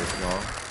this long.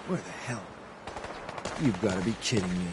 Where the hell? You've got to be kidding me.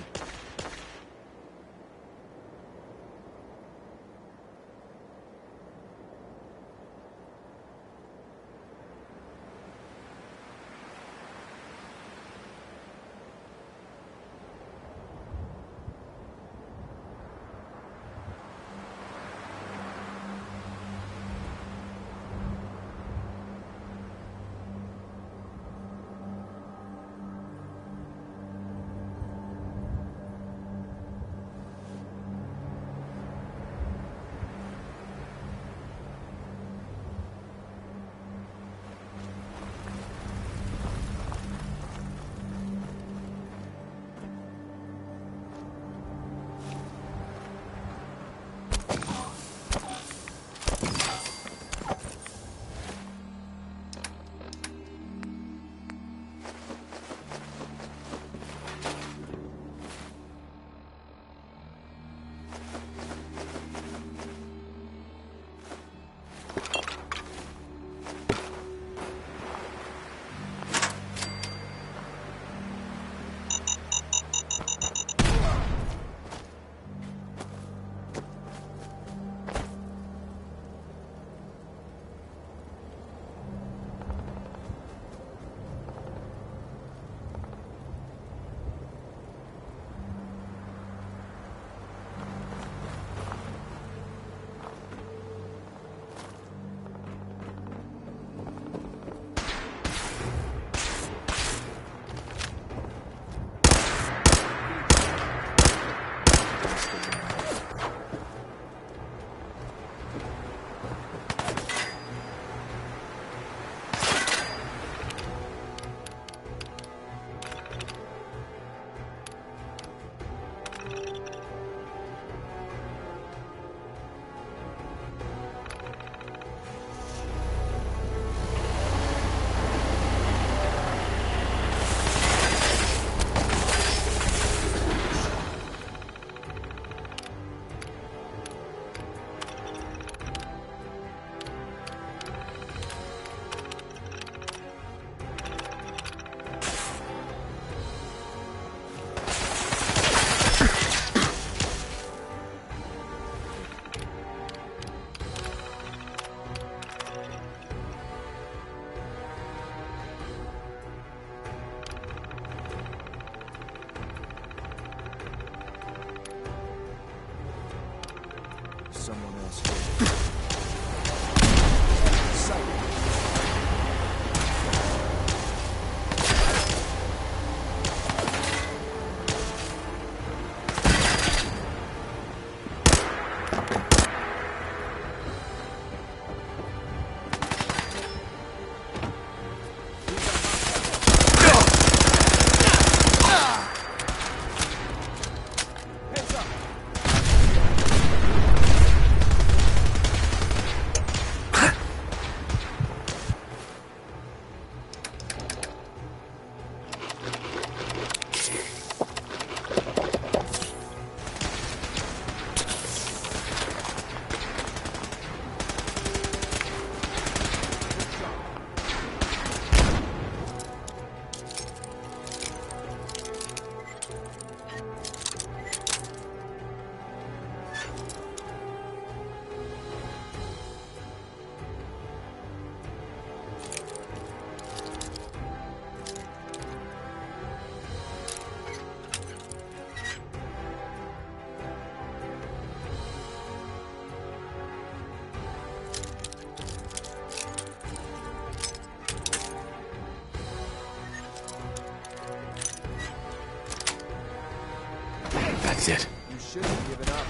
exit. You shouldn't give it up.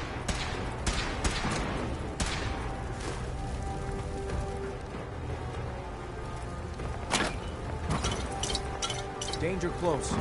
Danger close.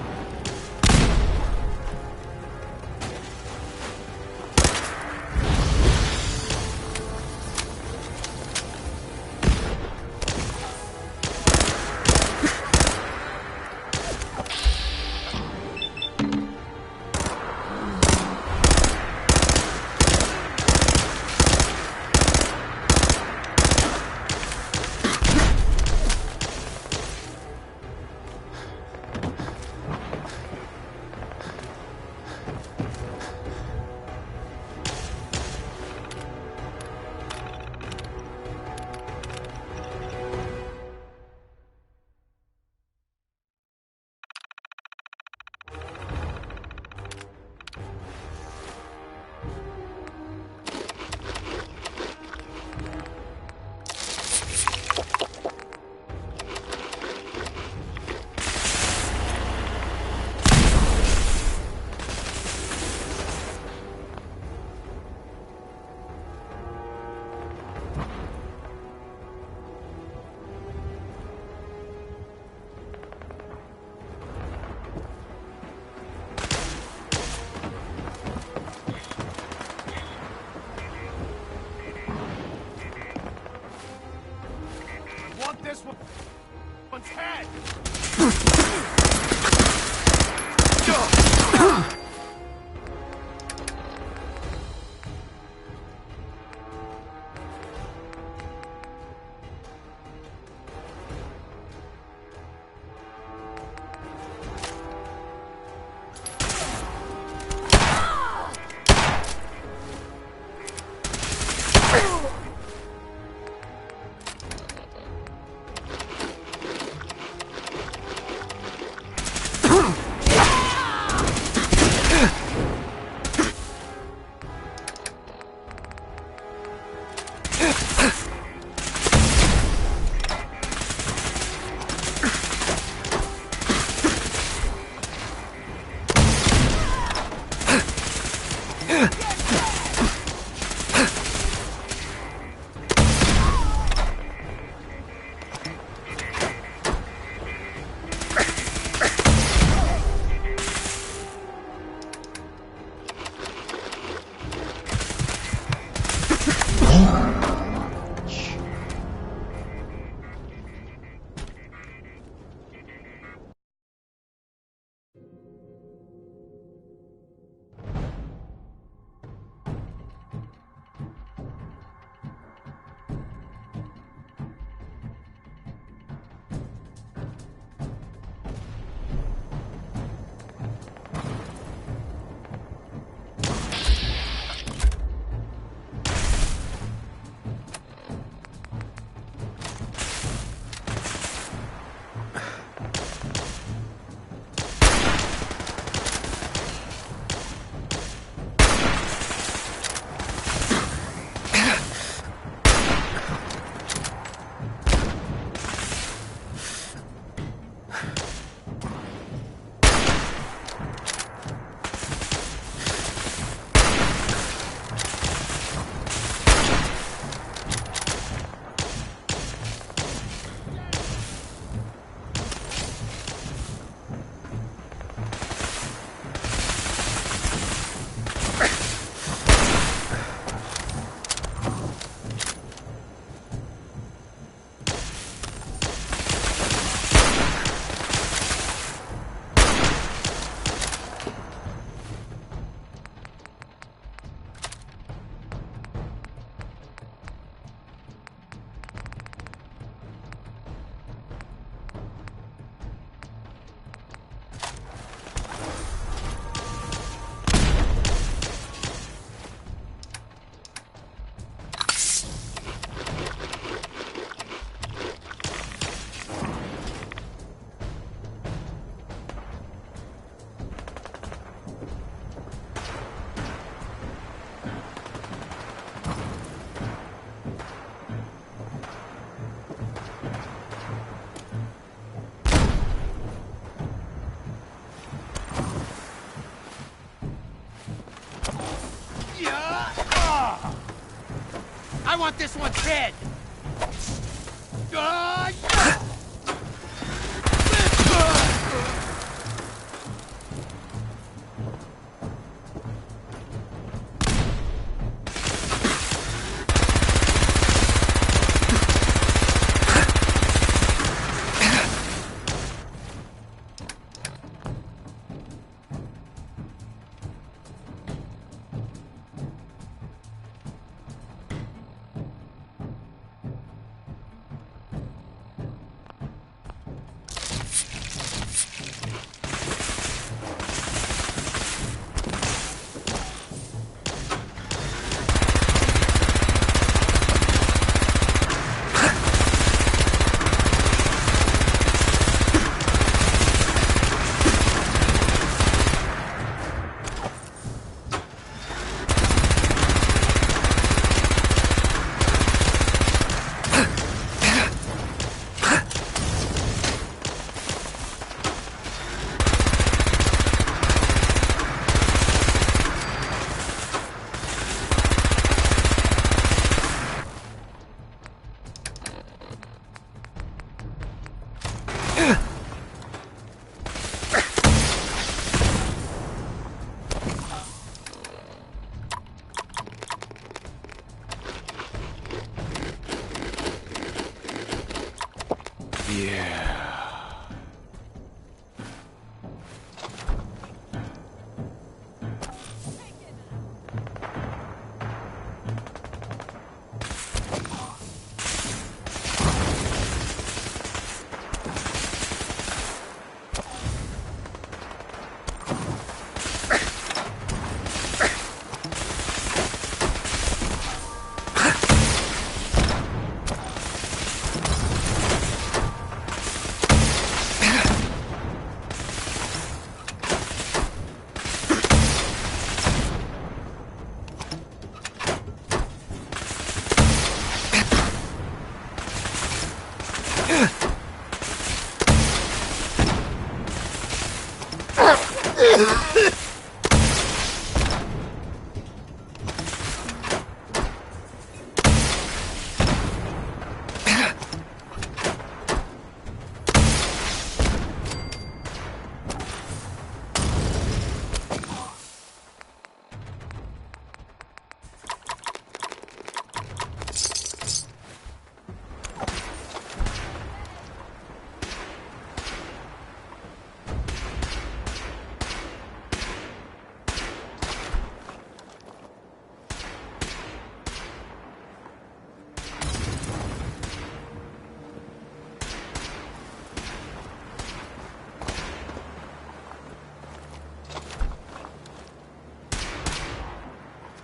want this one's head!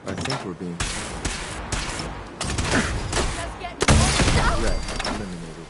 I think we're being Just getting more stuff. threat eliminated.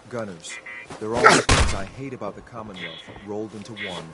Gunners. They're all the things I hate about the Commonwealth rolled into one.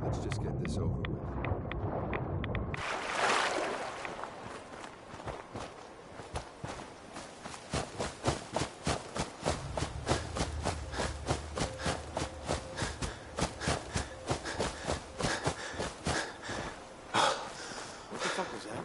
Let's just get this over with. What the fuck was that?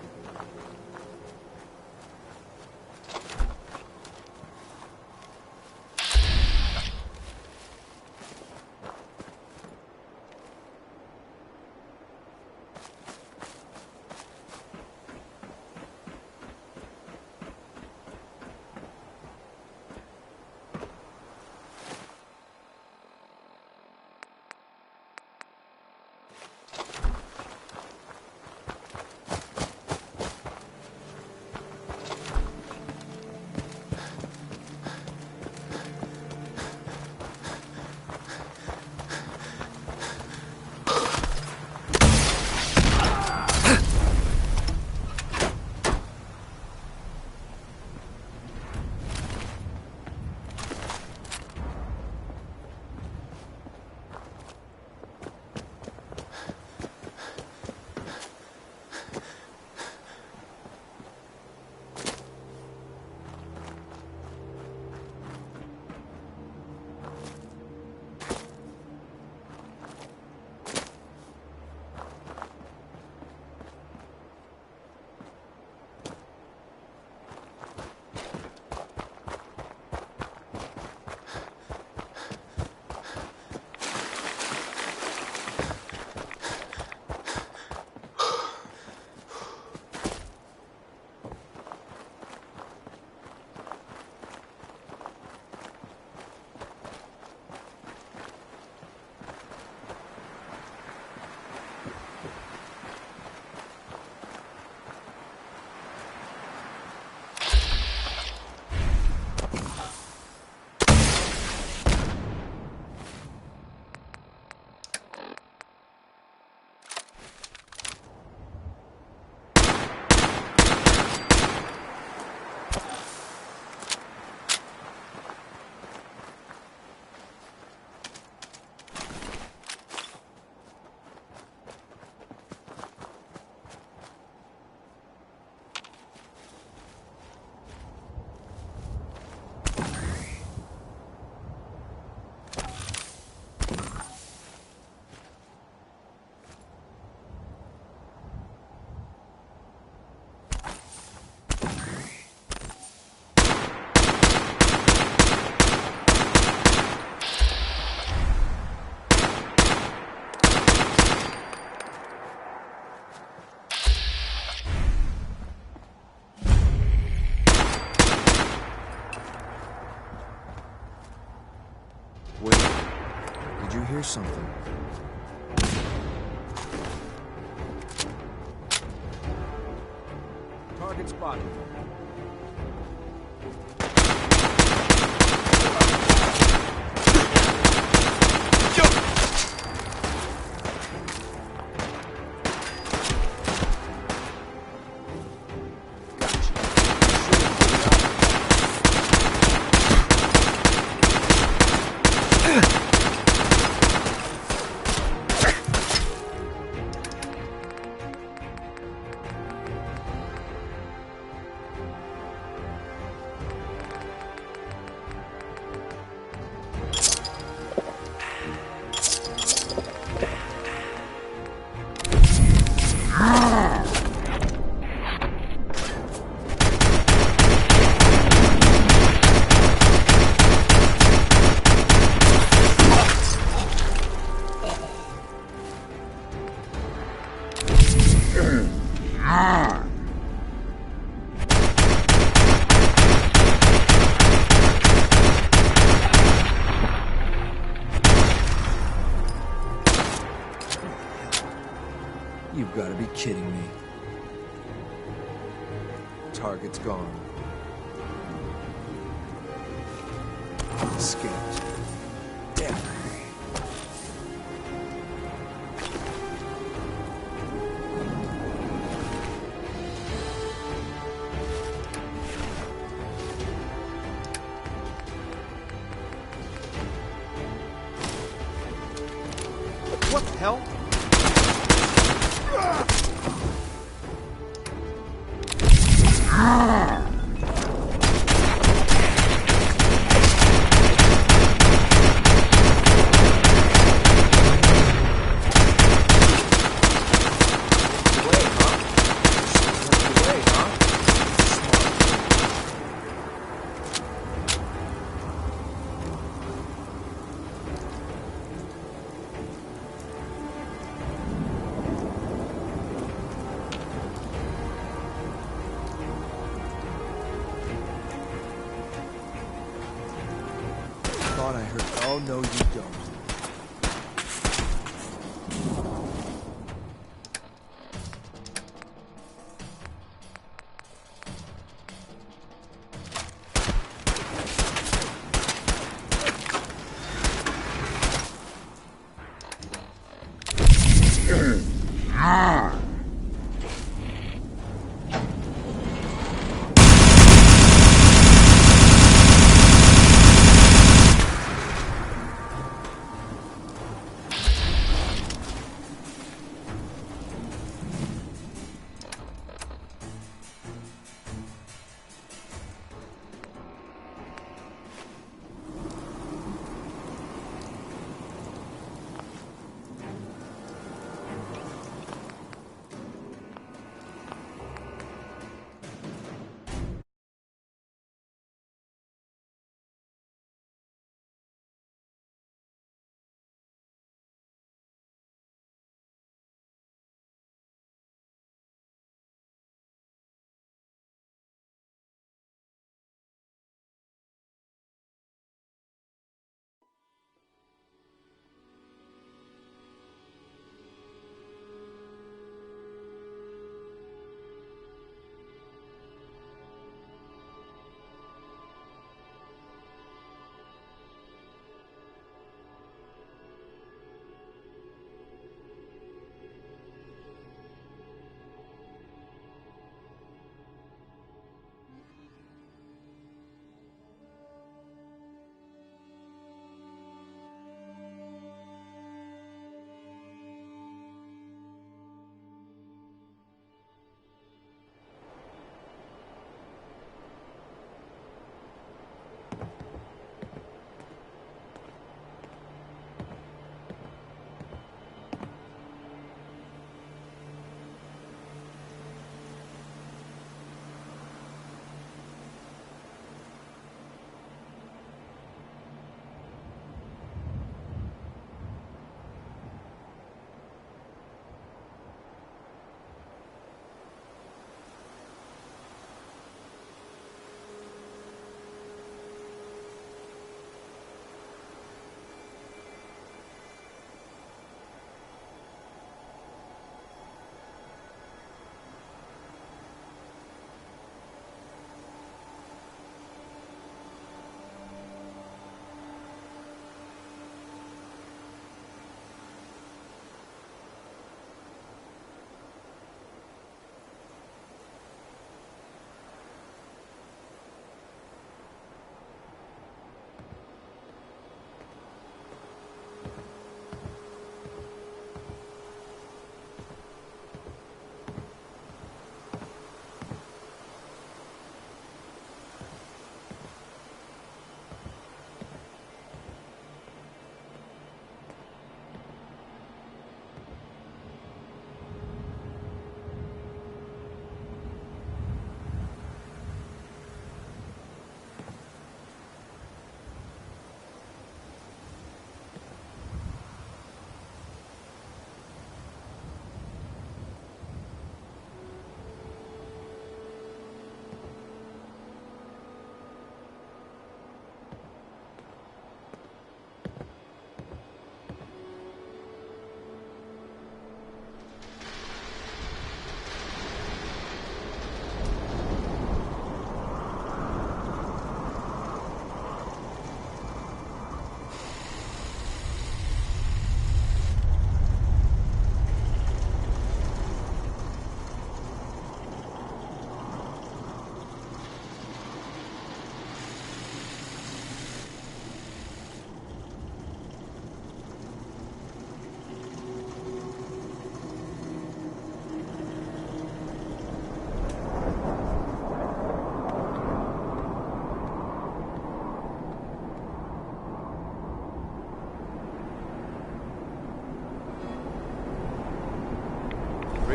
Wait, did you hear something? Target spotted. gotta be kidding me. Target's gone. Escaped. Damn. What the hell? Thought I heard. Oh, no, you don't.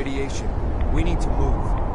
radiation. We need to move.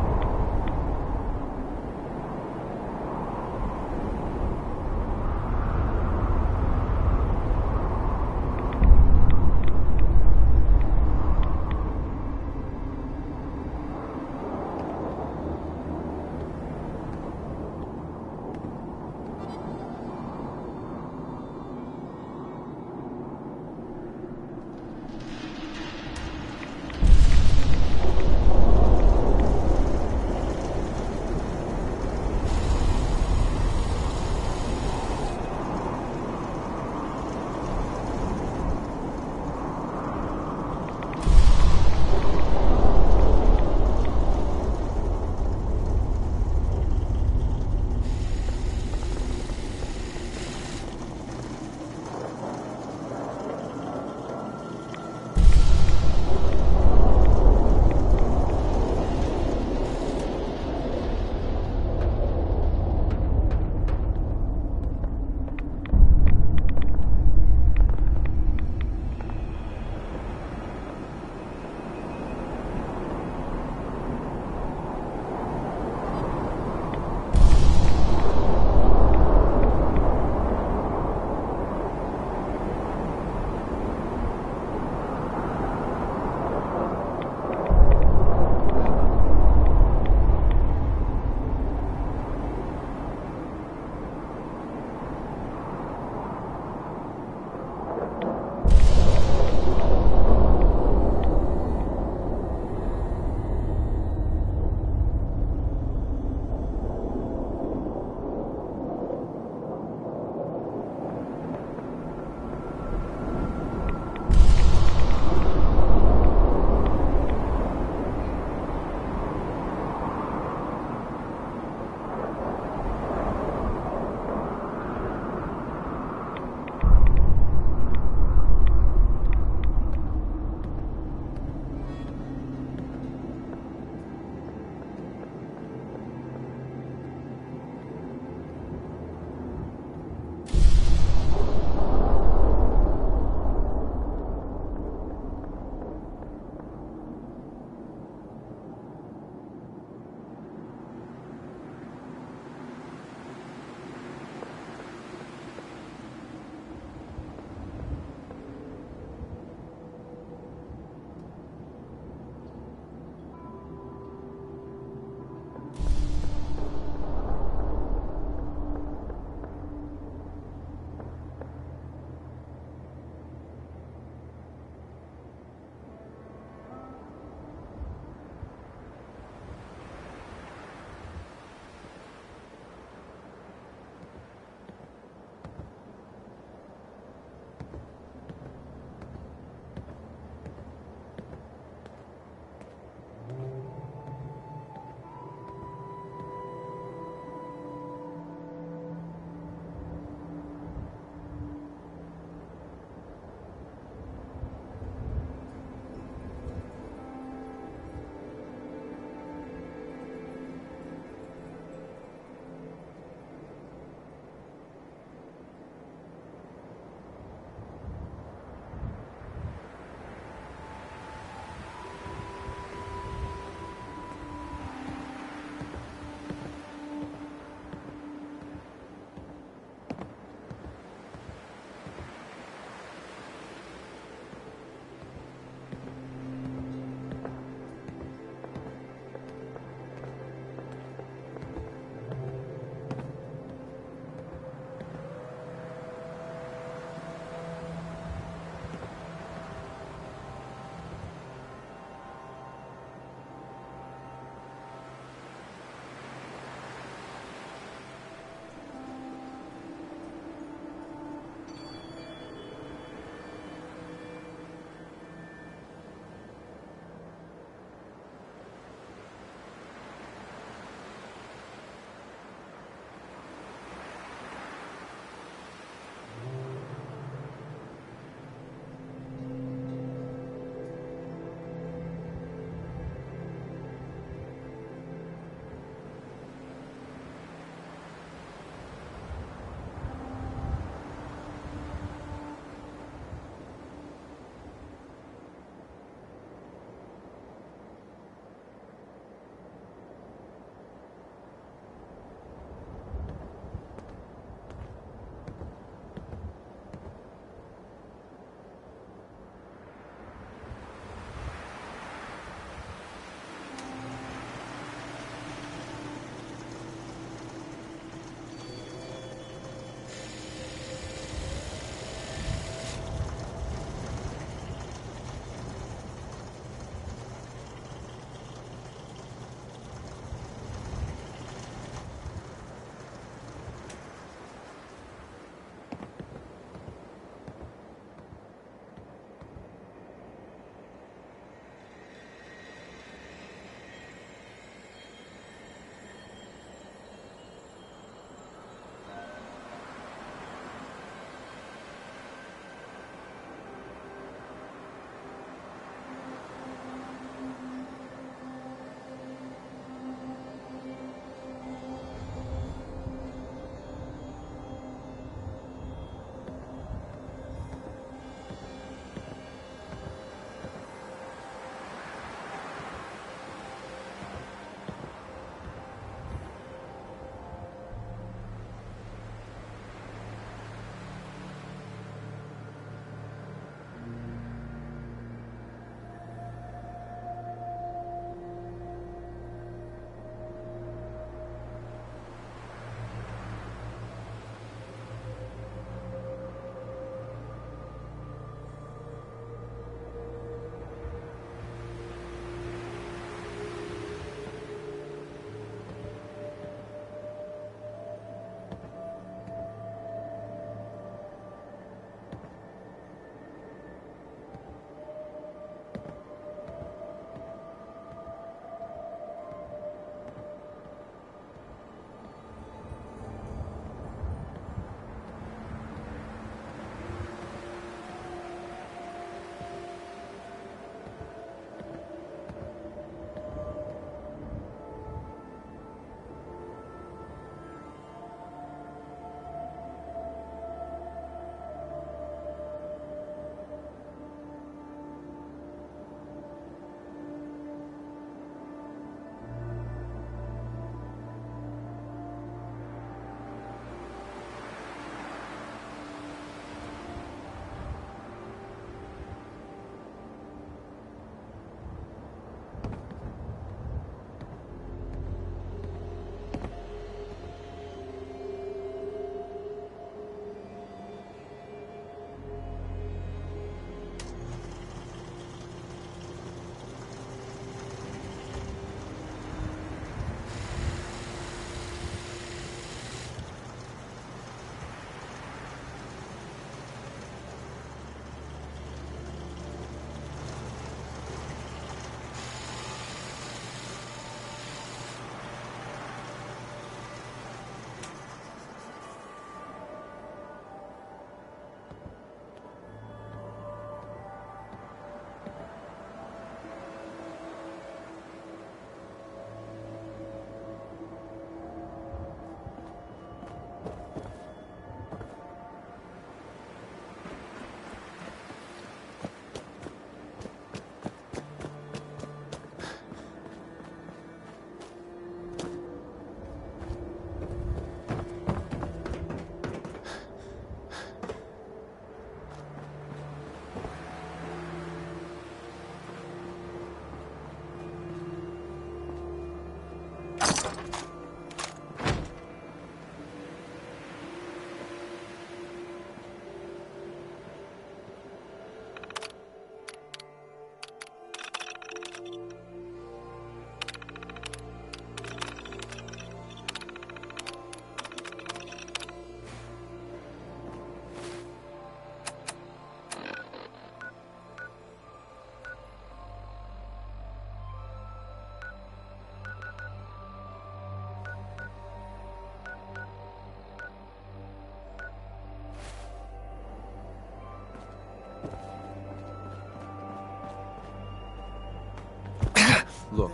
Look,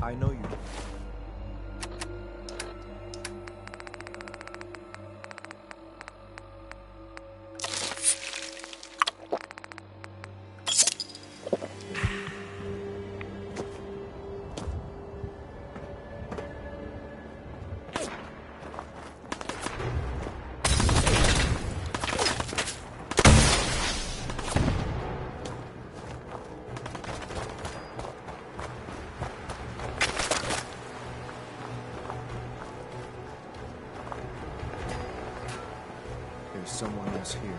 I know you. There's someone else here.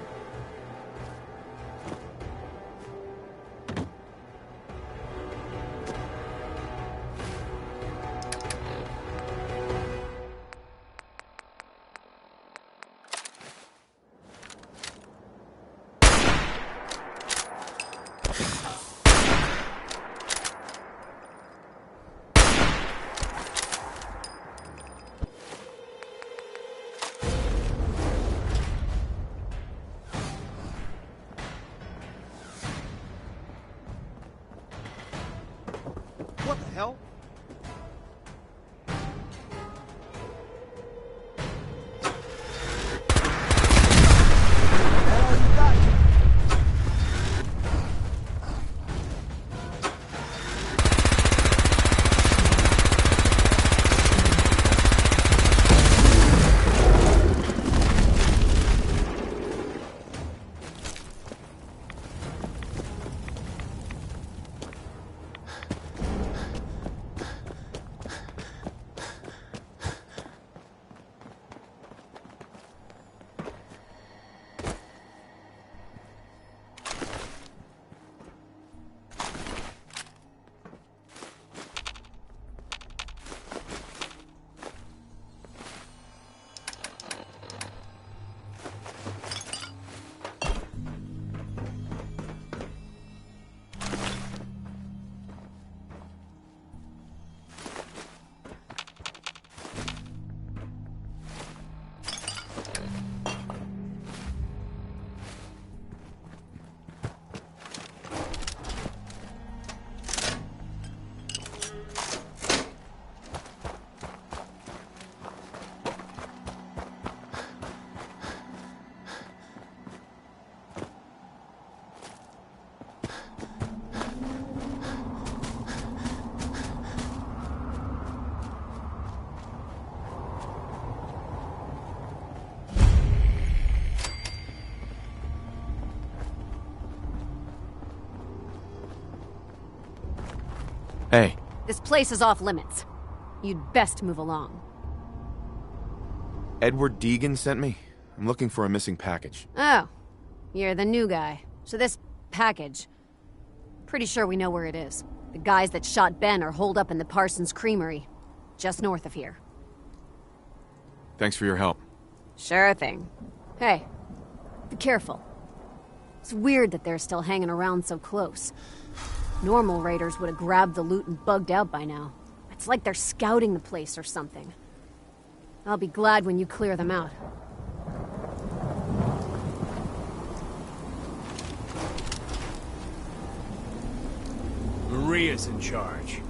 What the hell? Hey, This place is off limits. You'd best move along. Edward Deegan sent me. I'm looking for a missing package. Oh, you're the new guy. So this package... Pretty sure we know where it is. The guys that shot Ben are holed up in the Parsons Creamery, just north of here. Thanks for your help. Sure thing. Hey, be careful. It's weird that they're still hanging around so close. Normal raiders would have grabbed the loot and bugged out by now. It's like they're scouting the place or something. I'll be glad when you clear them out. Maria's in charge.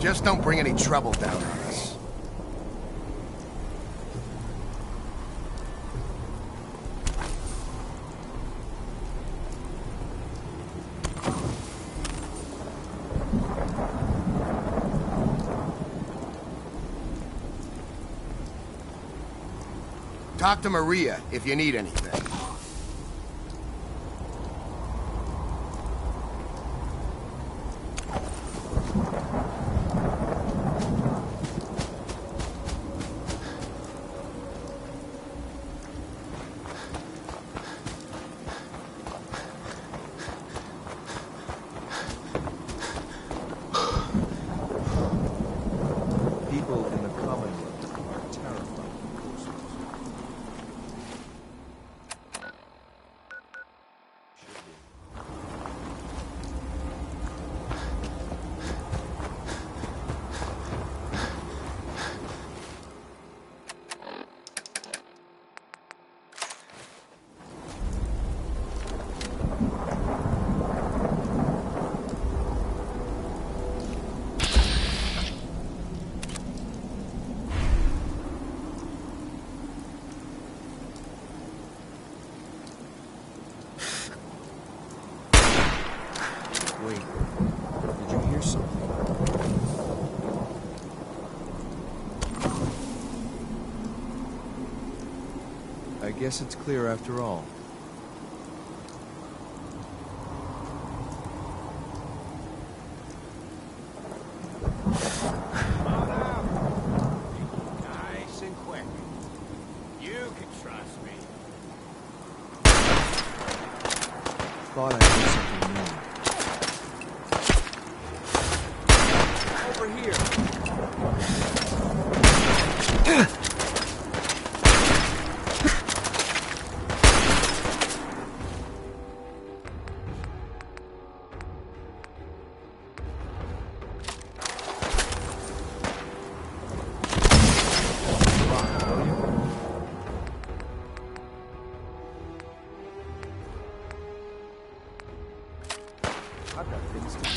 Just don't bring any trouble down on us. Talk to Maria if you need anything. People in the Commonwealth are terrified of ghosts. Wait, did you hear something? I guess it's clear after all. Nice and quick. You can trust me. Thought I heard something new. Over here. I've got things to do.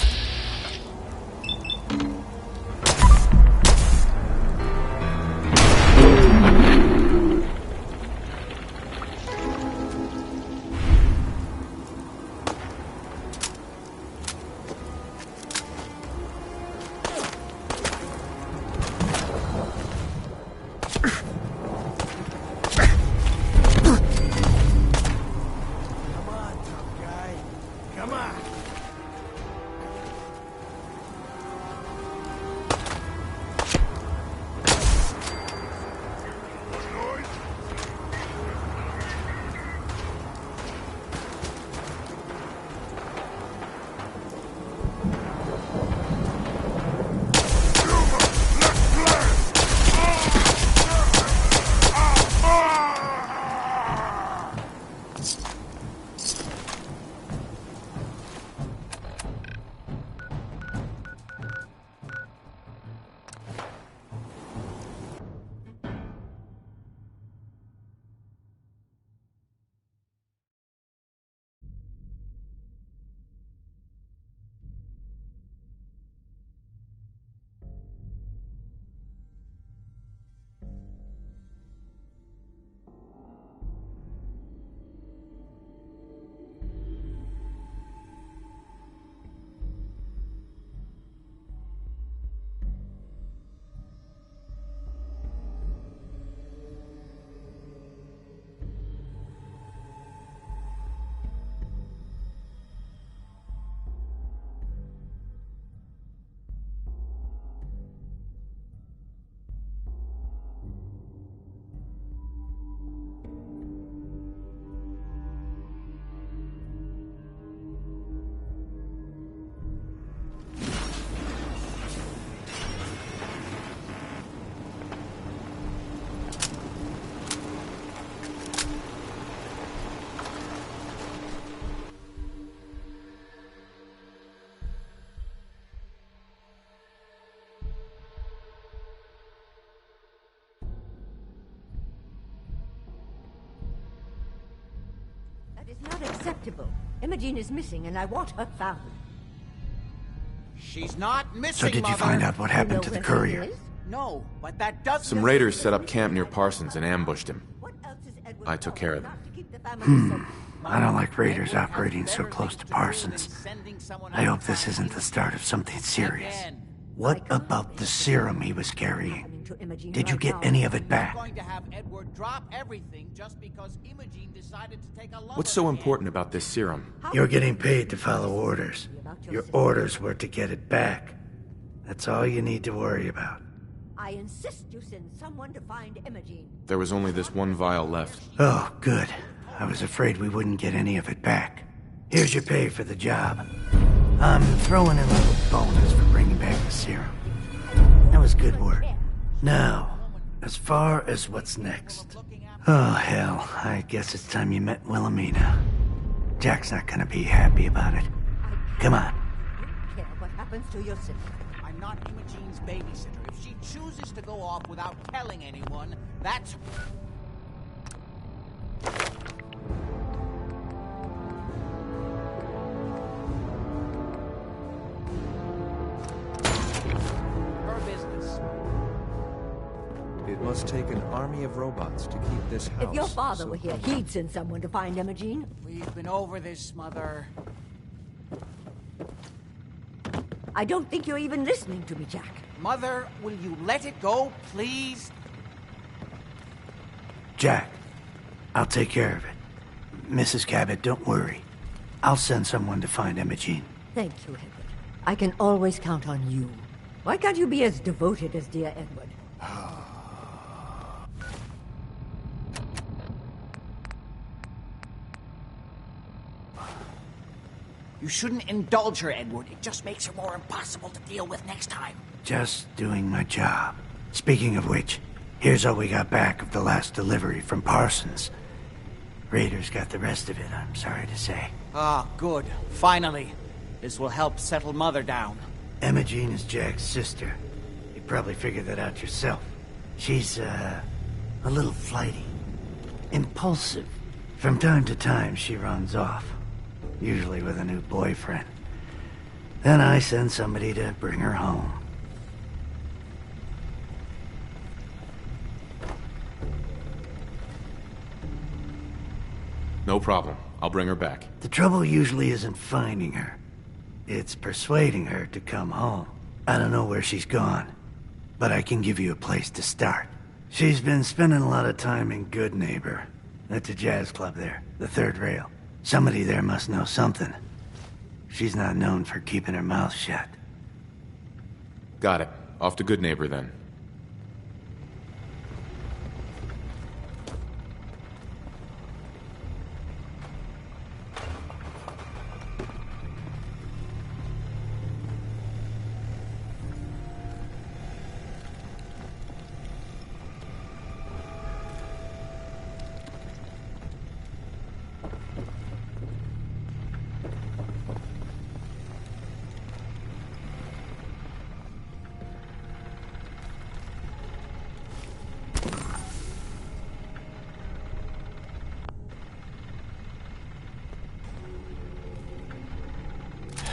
Come on, tough guy. Come on. That is not acceptable. Imogene is missing, and I want her found. She's not missing, So did you Mother. find out what happened to the courier? No, but that doesn't... Some raiders set up camp near Parsons and ambushed him. What else is Edward I took care of them. not to keep the family so- I don't like raiders operating so close to Parsons. I hope this isn't the start of something serious. What about the serum he was carrying? happening to Imogene Did you right get now. any of it back? Going to have Edward drop everything just because Imogene decided to take a lumber What's so camp. important about this serum? You're getting paid to follow orders. Your orders were to get it back. That's all you need to worry about. I insist you send someone to find Imogene. There was only this one vial left. Oh, good. I was afraid we wouldn't get any of it back. Here's your pay for the job. I'm throwing in a little bonus for bringing back the serum. That was good work. Now, as far as what's next. Oh, hell. I guess it's time you met Wilhelmina. Jack's not gonna be happy about it. Come on. You don't care what happens to your sister. I'm not Imogene's babysitter. If she chooses to go off without telling anyone, that's... must take an army of robots to keep this house. If your father so were here, he'd send someone to find Imogene. We've been over this, Mother. I don't think you're even listening to me, Jack. Mother, will you let it go, please? Jack, I'll take care of it. Mrs. Cabot, don't worry. I'll send someone to find Imogene. Thank you, Edward. I can always count on you. Why can't you be as devoted as dear Edward? You shouldn't indulge her, Edward. It just makes her more impossible to deal with next time. Just doing my job. Speaking of which, here's all we got back of the last delivery from Parsons. Raiders got the rest of it, I'm sorry to say. Ah, good. Finally. This will help settle Mother down. Imogene is Jack's sister. You probably figured that out yourself. She's, a little flighty. Impulsive. From time to time, she runs off. Usually with a new boyfriend. Then I send somebody to bring her home. No problem. I'll bring her back. The trouble usually isn't finding her. It's persuading her to come home. I don't know where she's gone, but I can give you a place to start. She's been spending a lot of time in Good Neighbor. That's a jazz club there, the third rail. Somebody there must know something. She's not known for keeping her mouth shut. Got it. Off to Good Neighbor, then.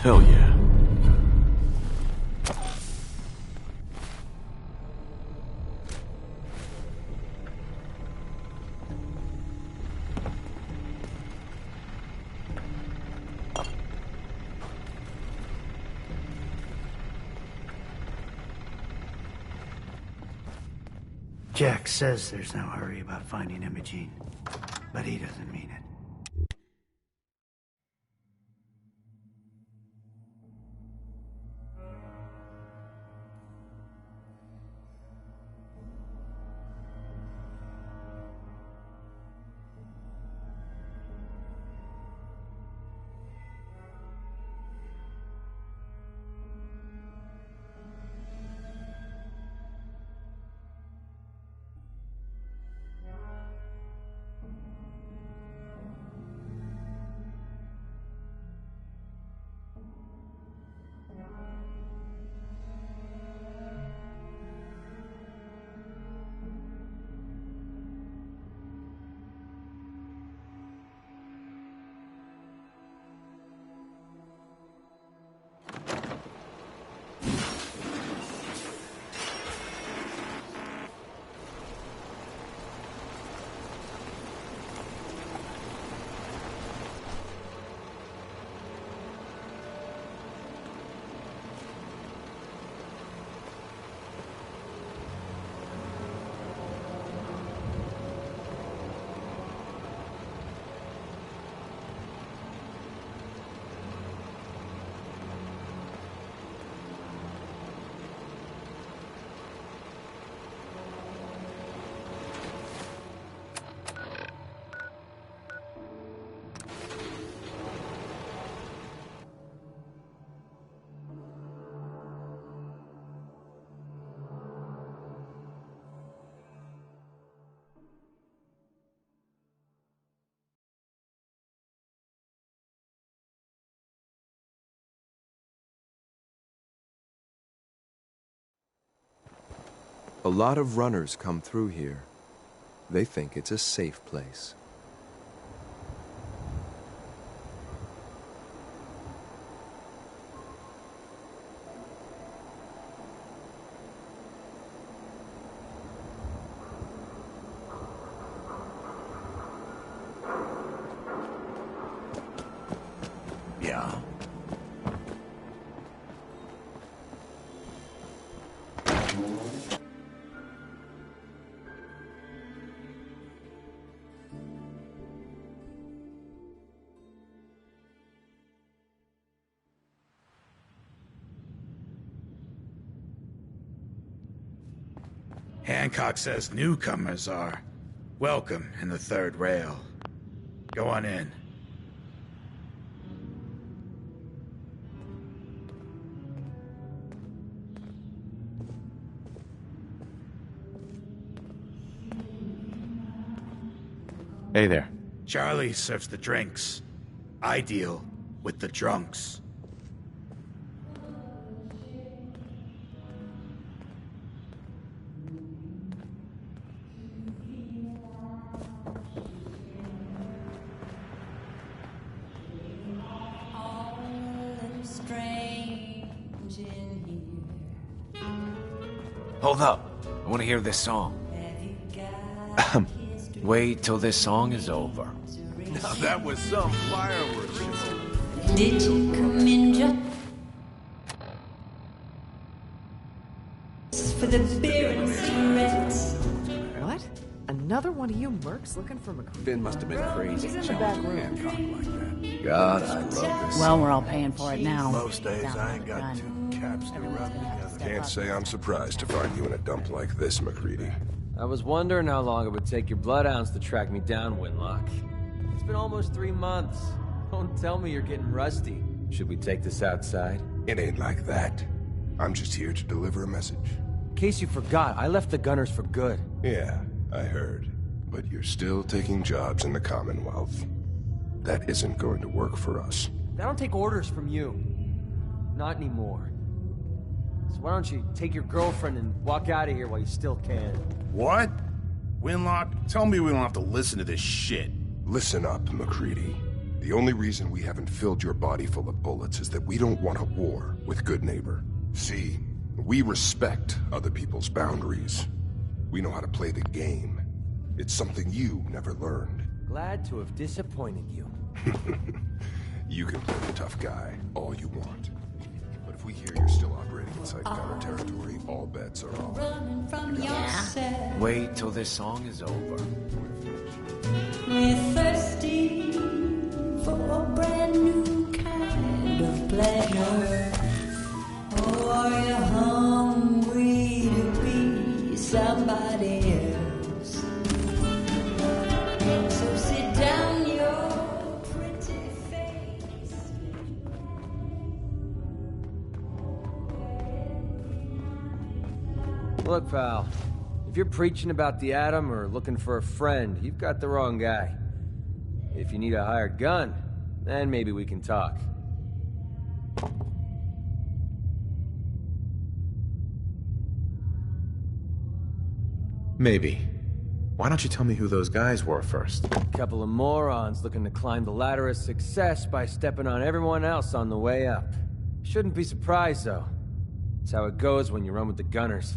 Hell yeah. Jack says there's no hurry about finding Imogene, but he doesn't mean it. A lot of runners come through here. They think it's a safe place. Hancock says newcomers are welcome in the third rail. Go on in. Hey there. Charlie serves the drinks. I deal with the drunks. Hold up. I want to hear this song. Wait till this song is over. Now that was some fireworks show. Did you come in just for the beer and cigarettes? What? Another one of you mercs looking for McCree? Finn must have been crazy. He's in the back room. Hancock like that. God, I love this. Well, we're all paying for it now. Most days I ain't got two caps to rub together. Can't say I'm surprised to find you in a dump like this, McCready. I was wondering how long it would take your bloodhounds to track me down, Winlock. It's been almost 3 months. Don't tell me you're getting rusty. Should we take this outside? It ain't like that. I'm just here to deliver a message. In case you forgot, I left the Gunners for good. Yeah, I heard. But you're still taking jobs in the Commonwealth. That isn't going to work for us. I don't take orders from you. Not anymore. So why don't you take your girlfriend and walk out of here while you still can? What? Winlock, tell me we don't have to listen to this shit. Listen up, McCready. The only reason we haven't filled your body full of bullets is that we don't want a war with Good Neighbor. See, we respect other people's boundaries. We know how to play the game. It's something you never learned. Glad to have disappointed you. You can play the tough guy all you want. But if we hear you're still operating inside counter territory, all bets are off. Running from yourself. Wait till this song is over. We're thirsty for a brand new kind of pleasure. Or are you hungry to be somebody else? So sit down your pretty face. Look, pal. If you're preaching about the atom or looking for a friend, you've got the wrong guy. If you need a hired gun, then maybe we can talk. Maybe. Why don't you tell me who those guys were first? Couple of morons looking to climb the ladder of success by stepping on everyone else on the way up. Shouldn't be surprised, though. It's how it goes when you run with the Gunners.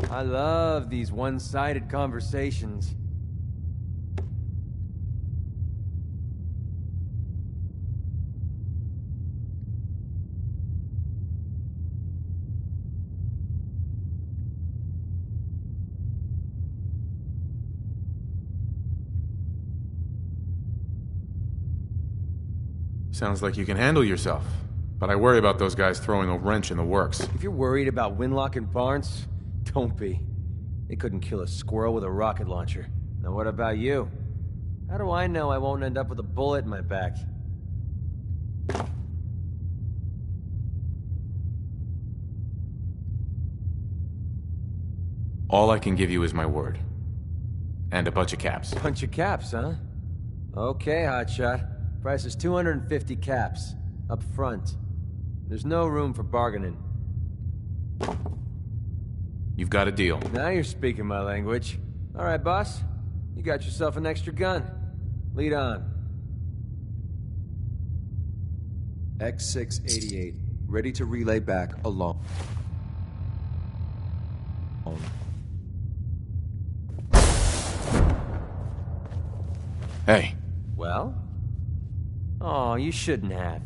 I love these one-sided conversations. Sounds like you can handle yourself. But I worry about those guys throwing a wrench in the works. If you're worried about Winlock and Barnes, don't be. They couldn't kill a squirrel with a rocket launcher. Now what about you? How do I know I won't end up with a bullet in my back? All I can give you is my word. And a bunch of caps. Bunch of caps, huh? Okay, hotshot. Price is 250 caps. Up front. There's no room for bargaining. You've got a deal. Now you're speaking my language. All right, boss. You got yourself an extra gun. Lead on. X688, ready to relay back along. Hey. Well? Oh, you shouldn't have.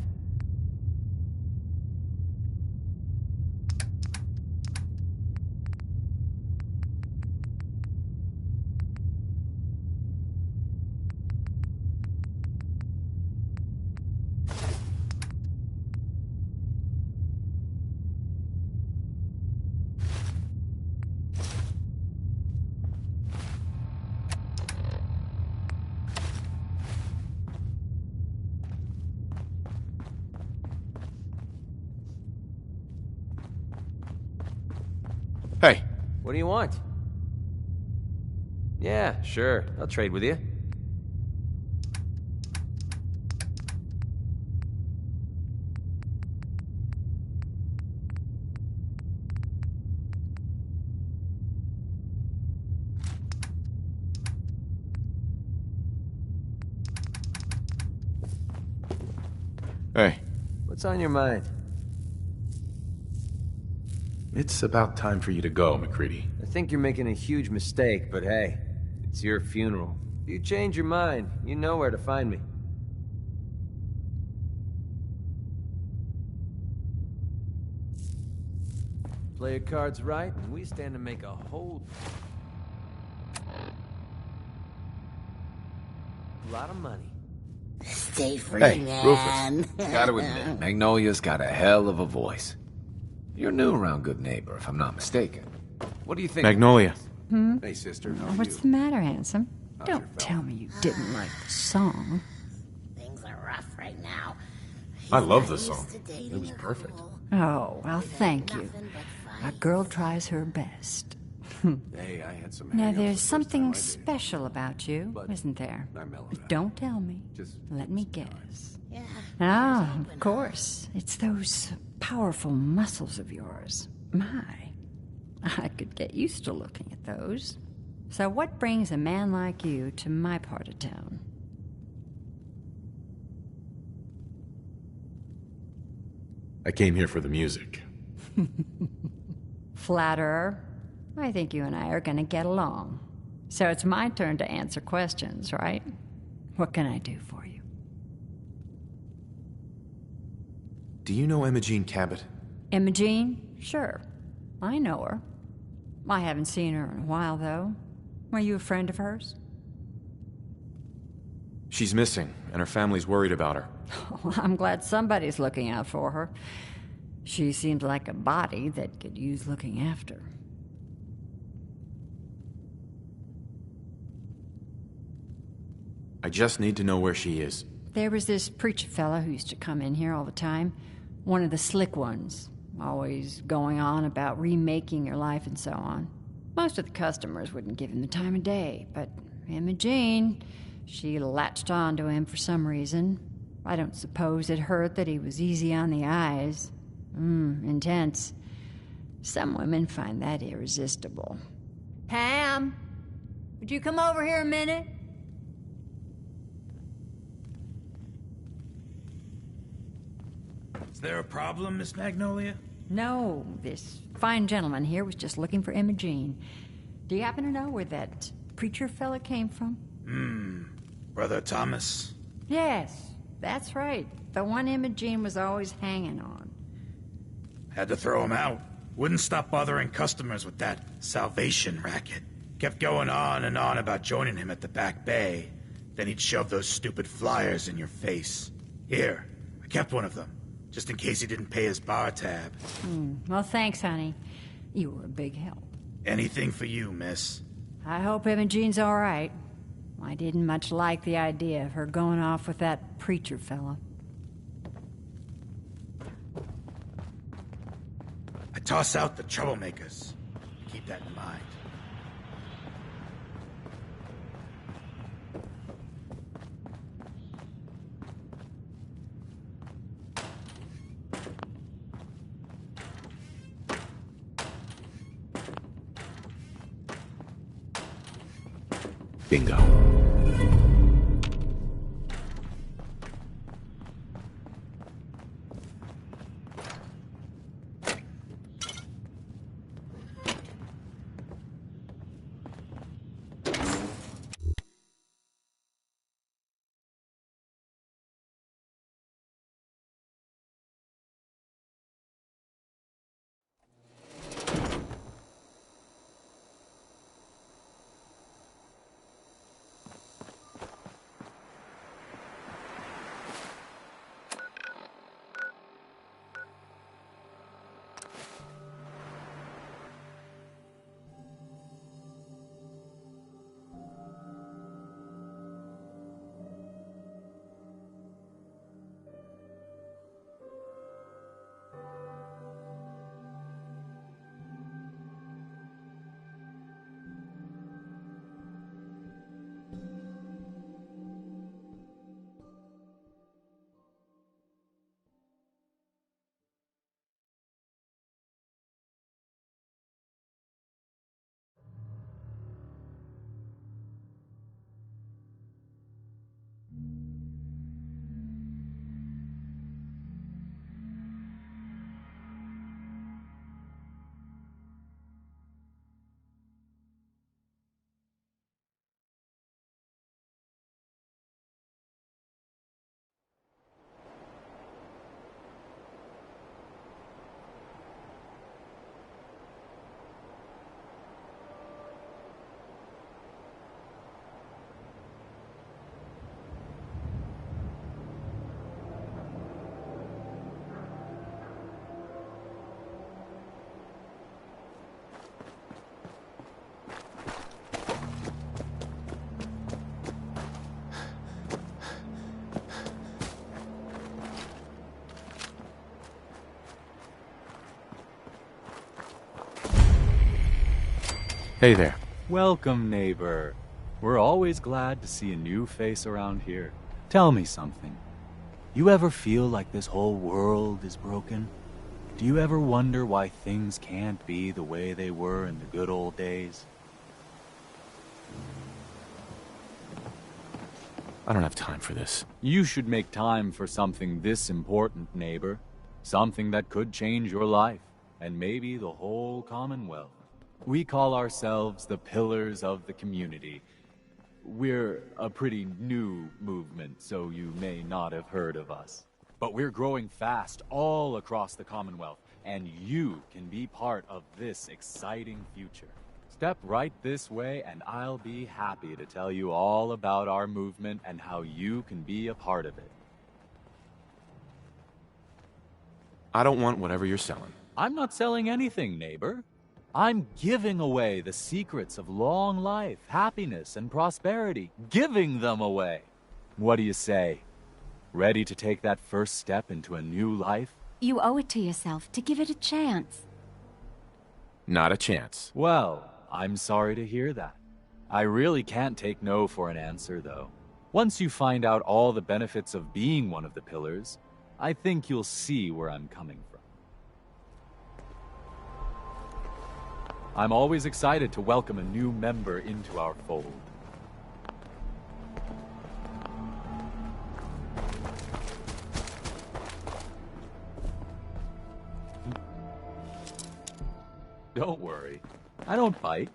Hey. What do you want? Yeah, sure. I'll trade with you. Hey. What's on your mind? It's about time for you to go, MacReady. I think you're making a huge mistake, but hey, it's your funeral. If you change your mind, you know where to find me. Play your cards right, and we stand to make a whole lot of money. Stay free, Hey, man. Rufus. Gotta admit, Magnolia's got a hell of a voice. You're new around Good Neighbor, if I'm not mistaken. What do you think? Magnolia. Hey, sister. What's the matter, handsome? Don't tell me you didn't like the song. Things are rough right now. I love the song. It was perfect. Oh, well, thank you. A girl tries her best. Hey, I had some. Now, there's something special about you, isn't there? Don't tell me. Let me guess. Yeah. Ah, of course. It's those powerful muscles of yours. My, I could get used to looking at those. So what brings a man like you to my part of town? I came here for the music. Flatterer. I think you and I are gonna get along. So it's my turn to answer questions, right? What can I do for you? Do you know Imogene Cabot? Imogene? Sure. I know her. I haven't seen her in a while, though. Were you a friend of hers? She's missing, and her family's worried about her. Well, I'm glad somebody's looking out for her. She seems like a body that could use looking after. I just need to know where she is. There was this preacher fella who used to come in here all the time. One of the slick ones. Always going on about remaking your life and so on. Most of the customers wouldn't give him the time of day, but Imogene, she latched on to him for some reason. I don't suppose it hurt that he was easy on the eyes. Intense. Some women find that irresistible. Pam, would you come over here a minute? Is there a problem, Miss Magnolia? No, this fine gentleman here was just looking for Imogene. Do you happen to know where that preacher fella came from? Brother Thomas? Yes, that's right. The one Imogene was always hanging on. Had to throw him out. Wouldn't stop bothering customers with that salvation racket. Kept going on and on about joining him at the back bay. Then he'd shove those stupid flyers in your face. Here, I kept one of them, just in case he didn't pay his bar tab. Well, thanks, honey. You were a big help. Anything for you, miss. I hope Imogene's all right. I didn't much like the idea of her going off with that preacher fella. I toss out the troublemakers. Keep that in mind. Bingo. Hey there. Welcome, neighbor. We're always glad to see a new face around here. Tell me something. You ever feel like this whole world is broken? Do you ever wonder why things can't be the way they were in the good old days? I don't have time for this. You should make time for something this important, neighbor. Something that could change your life, and maybe the whole Commonwealth. We call ourselves the Pillars of the Community. We're a pretty new movement, so you may not have heard of us. But we're growing fast all across the Commonwealth, and you can be part of this exciting future. Step right this way, and I'll be happy to tell you all about our movement and how you can be a part of it. I don't want whatever you're selling. I'm not selling anything, neighbor. I'm giving away the secrets of long life, happiness, and prosperity. Giving them away. What do you say? Ready to take that first step into a new life? You owe it to yourself to give it a chance. Not a chance. Well, I'm sorry to hear that. I really can't take no for an answer, though. Once you find out all the benefits of being one of the pillars, I think you'll see where I'm coming from. I'm always excited to welcome a new member into our fold. Don't worry, I don't bite.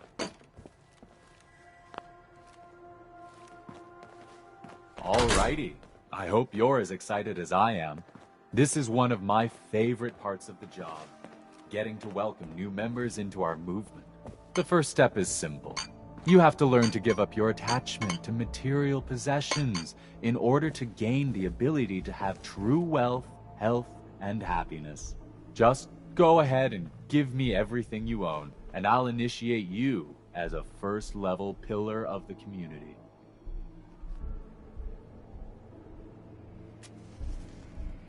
Alrighty, I hope you're as excited as I am. This is one of my favorite parts of the job, getting to welcome new members into our movement. The first step is simple. You have to learn to give up your attachment to material possessions in order to gain the ability to have true wealth, health, and happiness. Just go ahead and give me everything you own, and I'll initiate you as a first-level pillar of the community.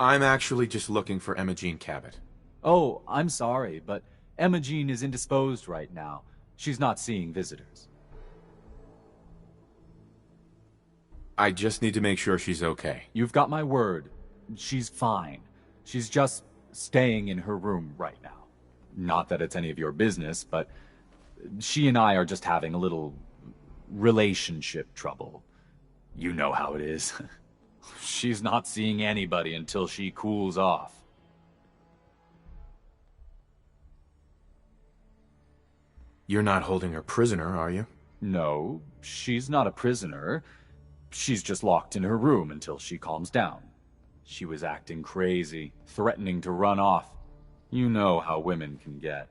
I'm actually just looking for Emma Jean Cabot. Oh, I'm sorry, but Emma Jean is indisposed right now. She's not seeing visitors. I just need to make sure she's okay. You've got my word. She's fine. She's just staying in her room right now. Not that it's any of your business, but she and I are just having a little relationship trouble. You know how it is. She's not seeing anybody until she cools off. You're not holding her prisoner, are you? No, she's not a prisoner. She's just locked in her room until she calms down. She was acting crazy, threatening to run off. You know how women can get.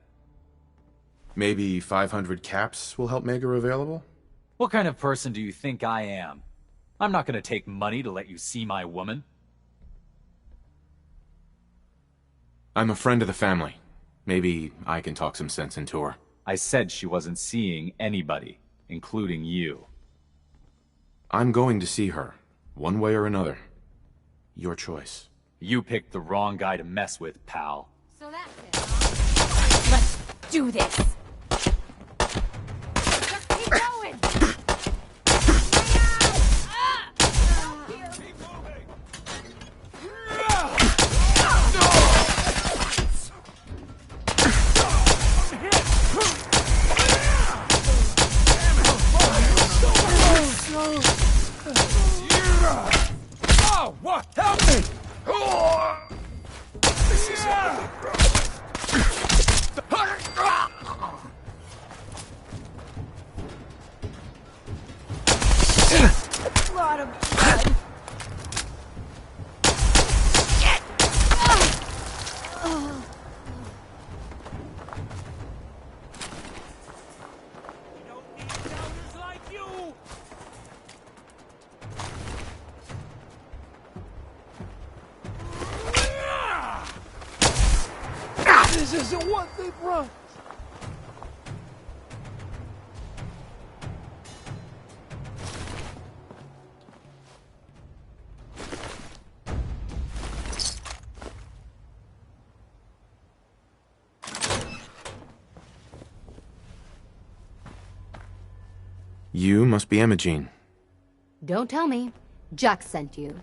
Maybe 500 caps will help make her available? What kind of person do you think I am? I'm not going to take money to let you see my woman. I'm a friend of the family. Maybe I can talk some sense into her. I said she wasn't seeing anybody, including you. I'm going to see her, one way or another. Your choice. You picked the wrong guy to mess with, pal. So that's it. Let's do this. Just keep going. Oh, what? Help me! This is A lot of blood. This isn't what they brought. You must be Imogene. Don't tell me. Jack sent you.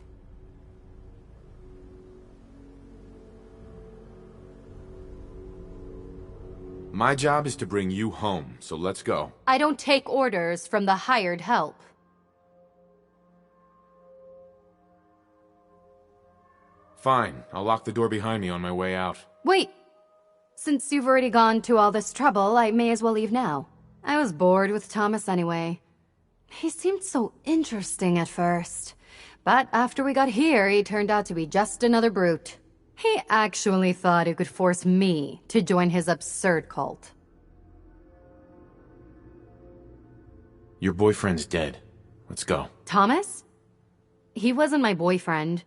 My job is to bring you home, so let's go. I don't take orders from the hired help. Fine, I'll lock the door behind me on my way out. Wait. Since you've already gone to all this trouble, I may as well leave now. I was bored with Thomas anyway. He seemed so interesting at first. But after we got here, he turned out to be just another brute. He actually thought he could force me to join his absurd cult. Your boyfriend's dead. Let's go. Thomas? He wasn't my boyfriend.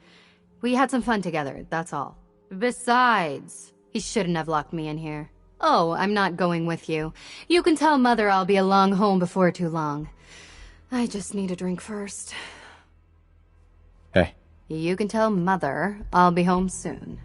We had some fun together, that's all. Besides, he shouldn't have locked me in here. Oh, I'm not going with you. You can tell Mother I'll be along home before too long. I just need a drink first. Hey. You can tell Mother I'll be home soon.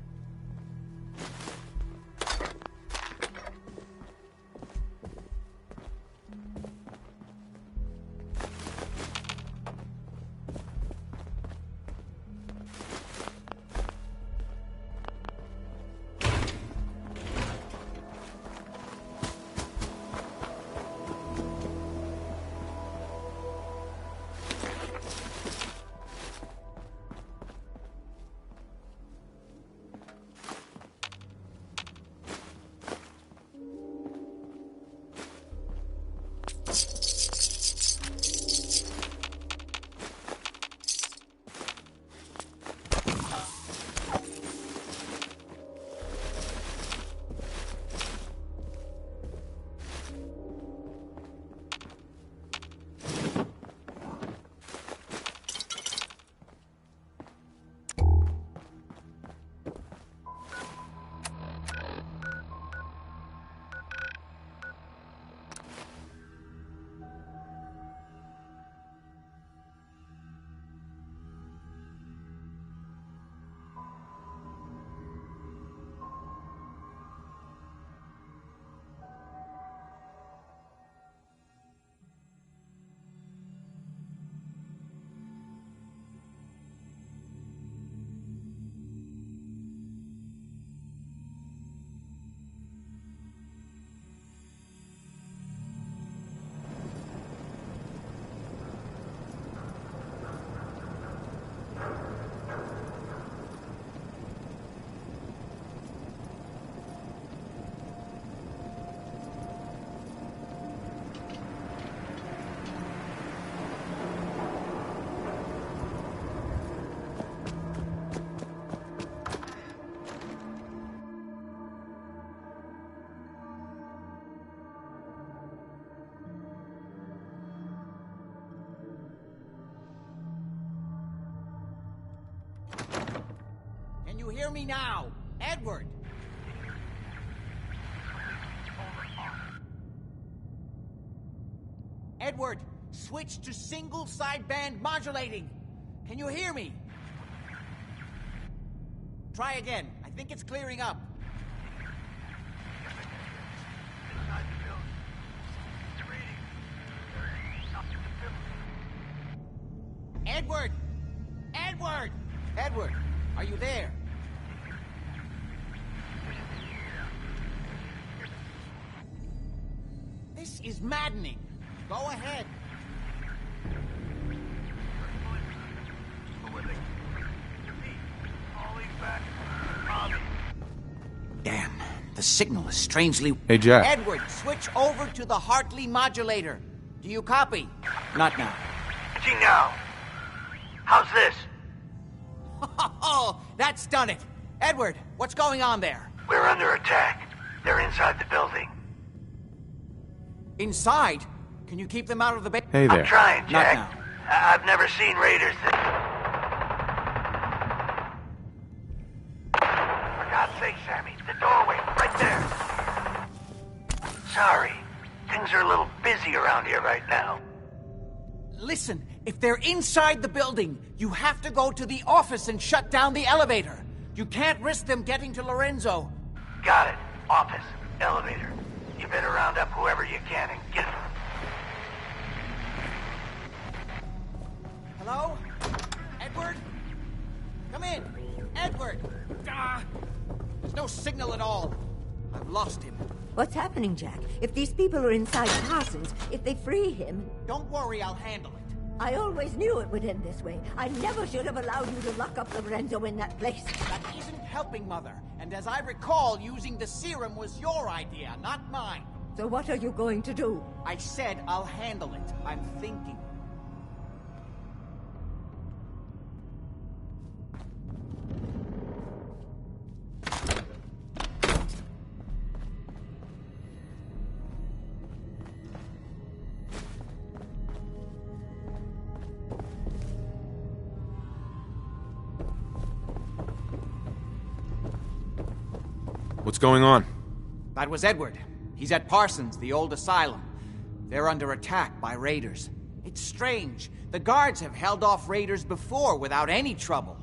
You hear me now? Edward! Edward, switch to single sideband modulating. Can you hear me? Try again. I think it's clearing up. Edward! Edward! Edward, are you there? This is maddening. Go ahead. Damn, the signal is strangely... Hey, Jack. Edward, switch over to the Hartley modulator. Do you copy? Not now. See now. How's this? Oh, that's done it. Edward, what's going on there? We're under attack. They're inside the building. Inside? Can you keep them out of the base? Hey there. I'm trying, Jack. Not now. I've never seen raiders that... For God's sake, Sammy, the doorway, right there. Sorry. Things are a little busy around here right now. Listen, if they're inside the building, you have to go to the office and shut down the elevator. You can't risk them getting to Lorenzo. Got it. Office. Elevator. You better round up whoever you can and get them. lost him. What's happening, Jack? If these people are inside Parsons, if they free him... Don't worry, I'll handle it. I always knew it would end this way. I never should have allowed you to lock up Lorenzo in that place. That isn't helping, Mother. And as I recall, using the serum was your idea, not mine. So what are you going to do? I said I'll handle it. I'm thinking. What's going on? That was Edward. He's at Parsons, the old asylum. They're under attack by raiders. It's strange. The guards have held off raiders before without any trouble.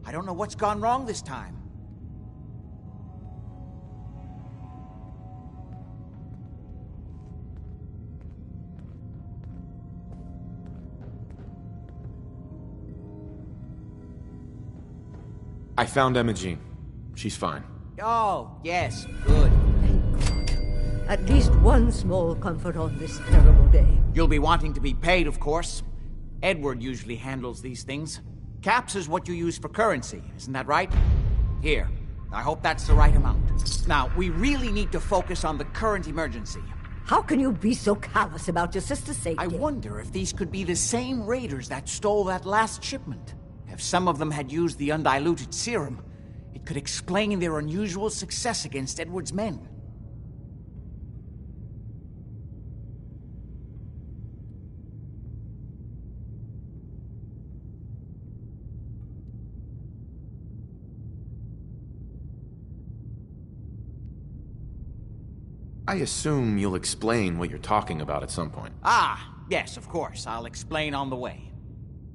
I don't know what's gone wrong this time. I found Imogene. She's fine. Oh, yes, good. At least one small comfort on this terrible day. You'll be wanting to be paid, of course. Edward usually handles these things. Caps is what you use for currency, isn't that right? Here, I hope that's the right amount. Now, we really need to focus on the current emergency. How can you be so callous about your sister's safety? I wonder if these could be the same raiders that stole that last shipment. If some of them had used the undiluted serum, it could explain their unusual success against Edward's men. I assume you'll explain what you're talking about at some point. Ah, yes, of course. I'll explain on the way.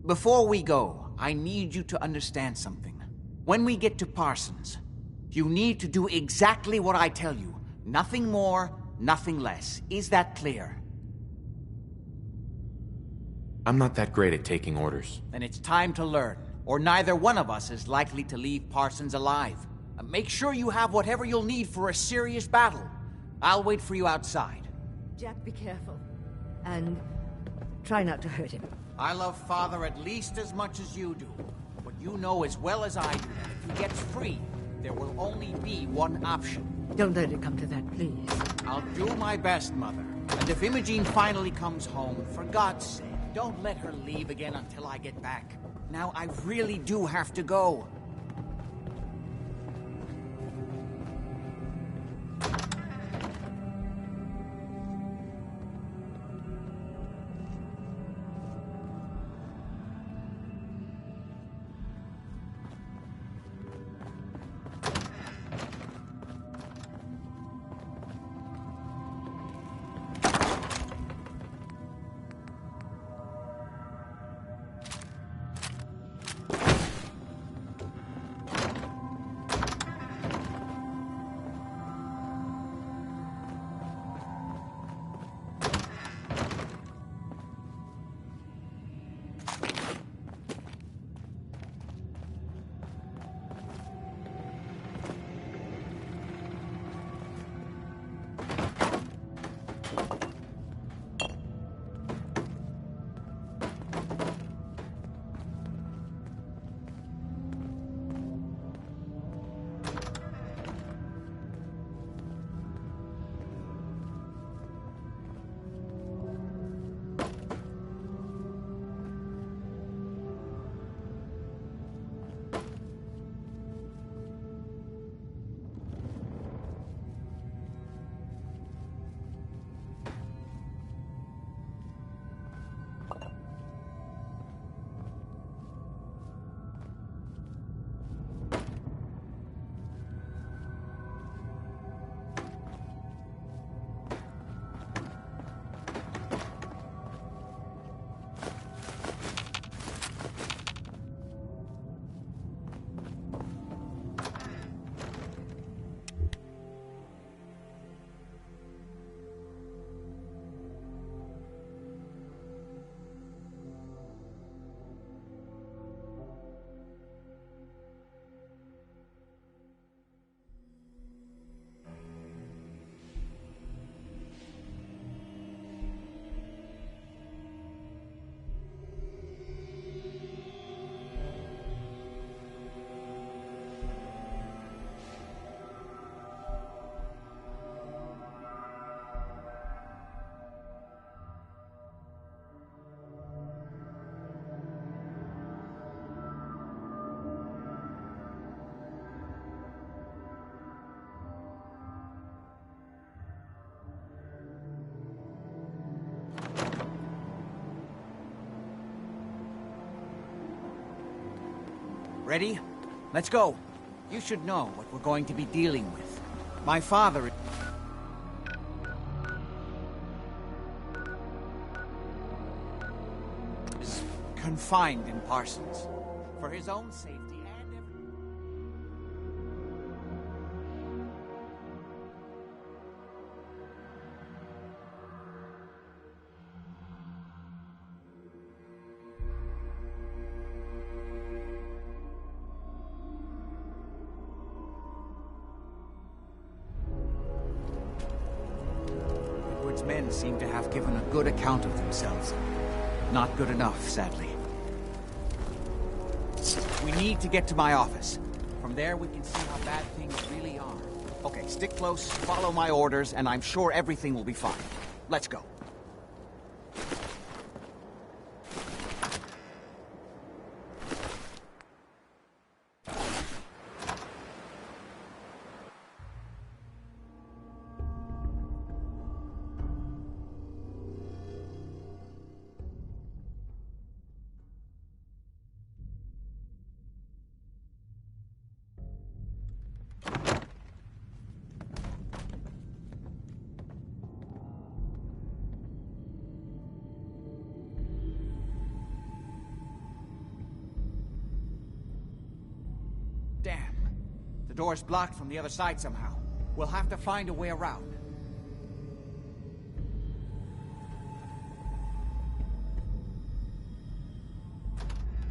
Before we go, I need you to understand something. When we get to Parsons, you need to do exactly what I tell you. Nothing more, nothing less. Is that clear? I'm not that great at taking orders. Then it's time to learn, or neither one of us is likely to leave Parsons alive. Make sure you have whatever you'll need for a serious battle. I'll wait for you outside. Jack, be careful. And try not to hurt him. I love Father at least as much as you do. But you know as well as I do that if he gets free, there will only be one option. Don't let it come to that, please. I'll do my best, Mother. And if Imogene finally comes home, for God's sake, don't let her leave again until I get back. Now, I really do have to go. Ready? Let's go. You should know what we're going to be dealing with. My father... is confined in Parsons. For his own safety and everything. Edward's men seem to have given a good account of themselves. Not good enough, sadly. We need to get to my office. From there, we can see how bad things really are. Okay, stick close, follow my orders, and I'm sure everything will be fine. Let's go. Damn. The door's blocked from the other side somehow. We'll have to find a way around.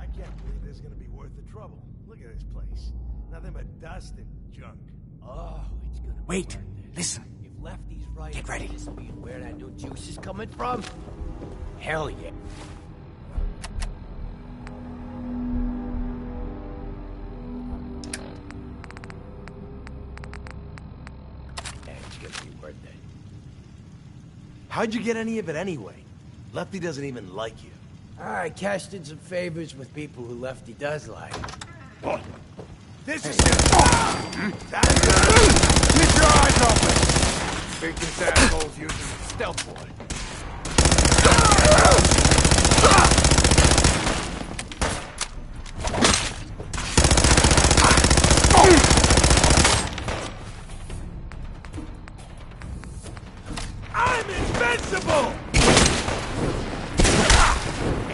I can't believe this is gonna be worth the trouble. Look at this place. Nothing but dust and junk. Oh, it's gonna be Wait, listen. If Lefty's right, Get ready. this being where that new juice is coming from? Hell yeah. It's gonna be worth it. How'd you get any of it anyway? Lefty doesn't even like you. I cashed in some favors with people who Lefty does like. What? This is it! Keep your eyes open! Think this asshole's using a stealth board. I'm invincible!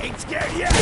Ain't scared yet!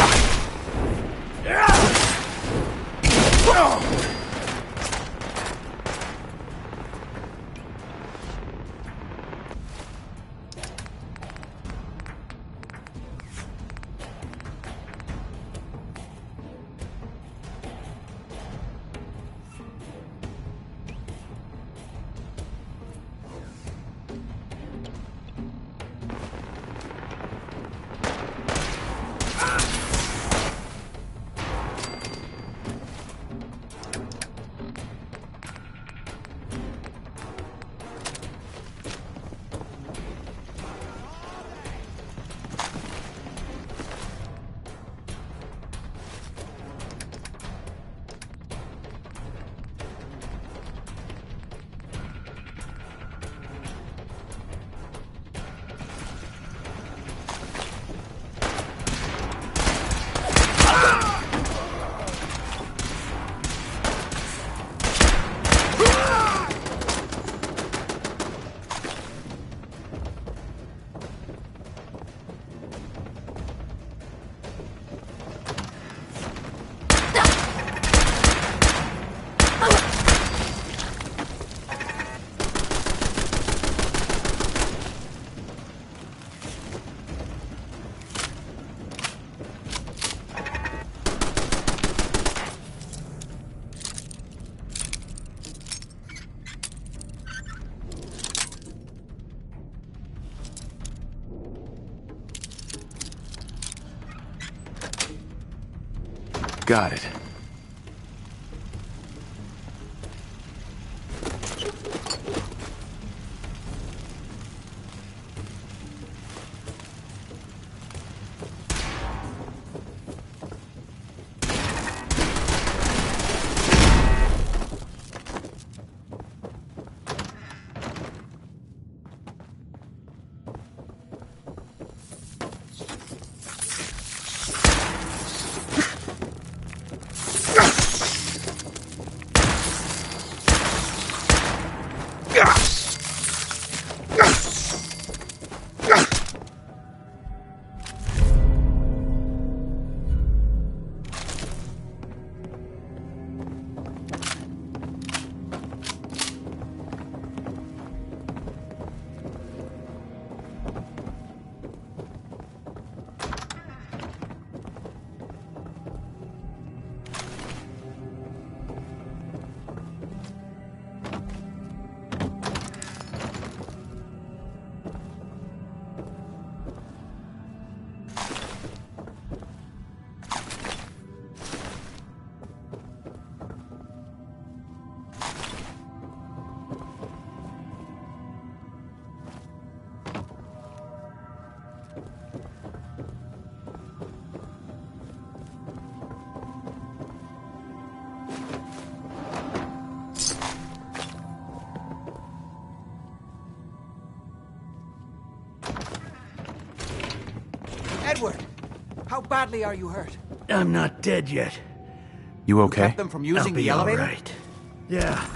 Got it. Edward! How badly are you hurt? I'm not dead yet. You okay? Kept them from using I'll be the elevator? all right. Yeah.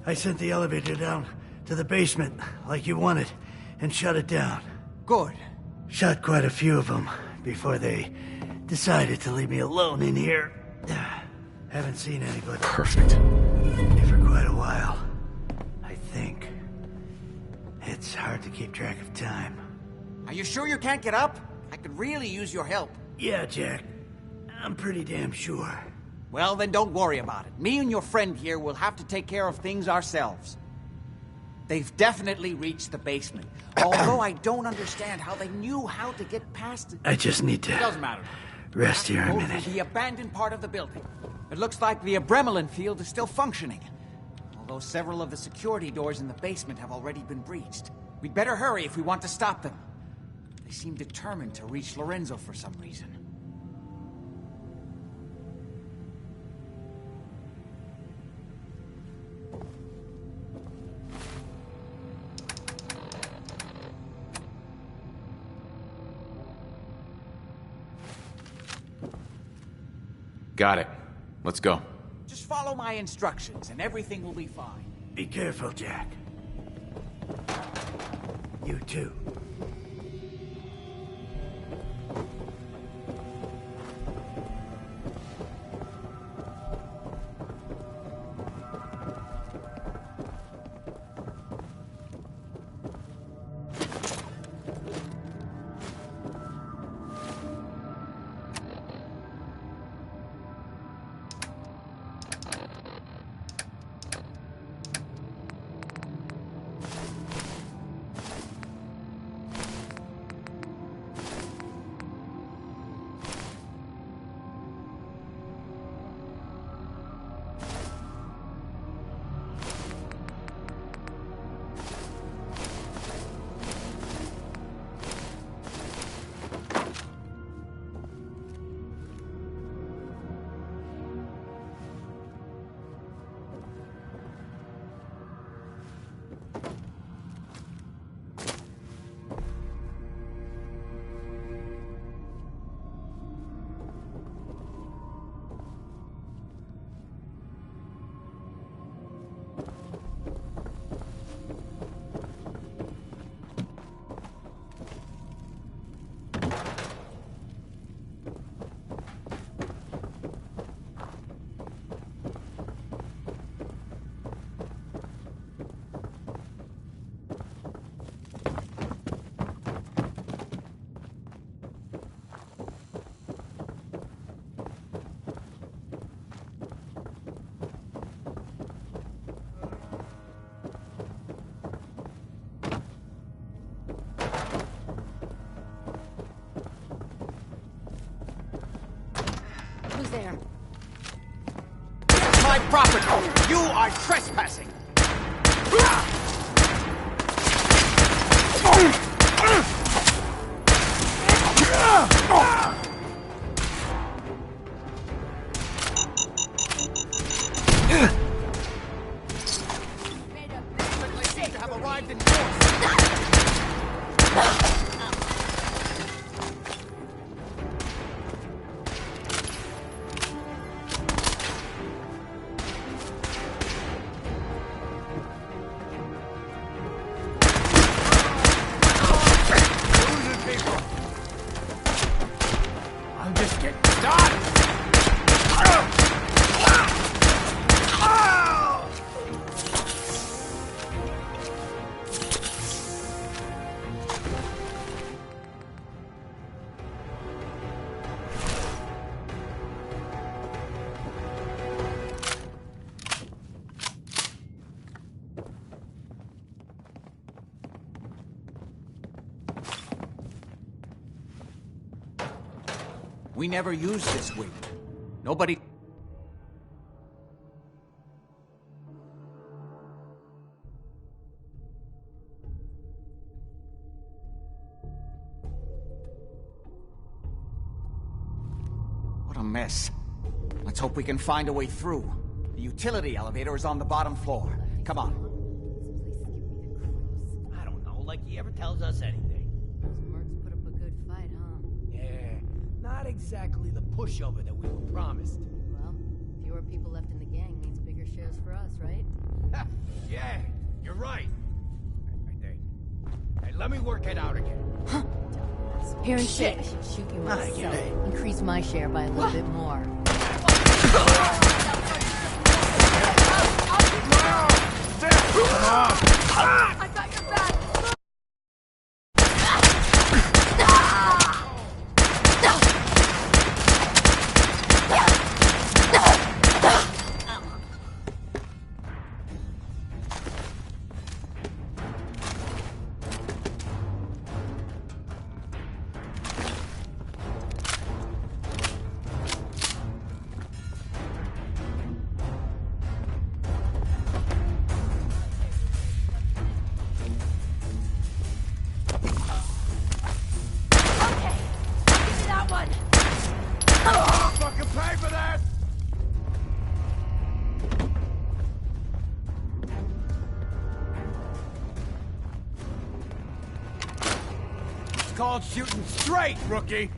I sent the elevator down to the basement like you wanted and shut it down. Good. Shot quite a few of them before they decided to leave me alone in here. Haven't seen anybody. Perfect. For quite a while, I think. It's hard to keep track of time. Are you sure you can't get up? I could really use your help. Yeah, Jack. I'm pretty damn sure. Well, then don't worry about it. Me and your friend here will have to take care of things ourselves. They've definitely reached the basement. Although I don't understand how they knew how to get past it. I just need to It doesn't matter. rest here a Go minute. through the abandoned part of the building. It looks like the Abremelin field is still functioning. Although several of the security doors in the basement have already been breached. We'd better hurry if we want to stop them. They seem determined to reach Lorenzo for some reason. Got it. Let's go. Just follow my instructions and everything will be fine. Be careful, Jack. You too. Who's there? My property! You are trespassing! I'm just getting started. We never used this wing. Nobody... What a mess. Let's hope we can find a way through. The utility elevator is on the bottom floor. Come on. I don't know, like he ever tells us anything. Those mercs put up a good not exactly the pushover that we were promised. Well, fewer people left in the gang means bigger shares for us, right? Yeah, you're right. Hey, let me work it out again. Parents say I should shoot you myself. Increase my share by a little bit more. I got your back! Called shooting straight, rookie!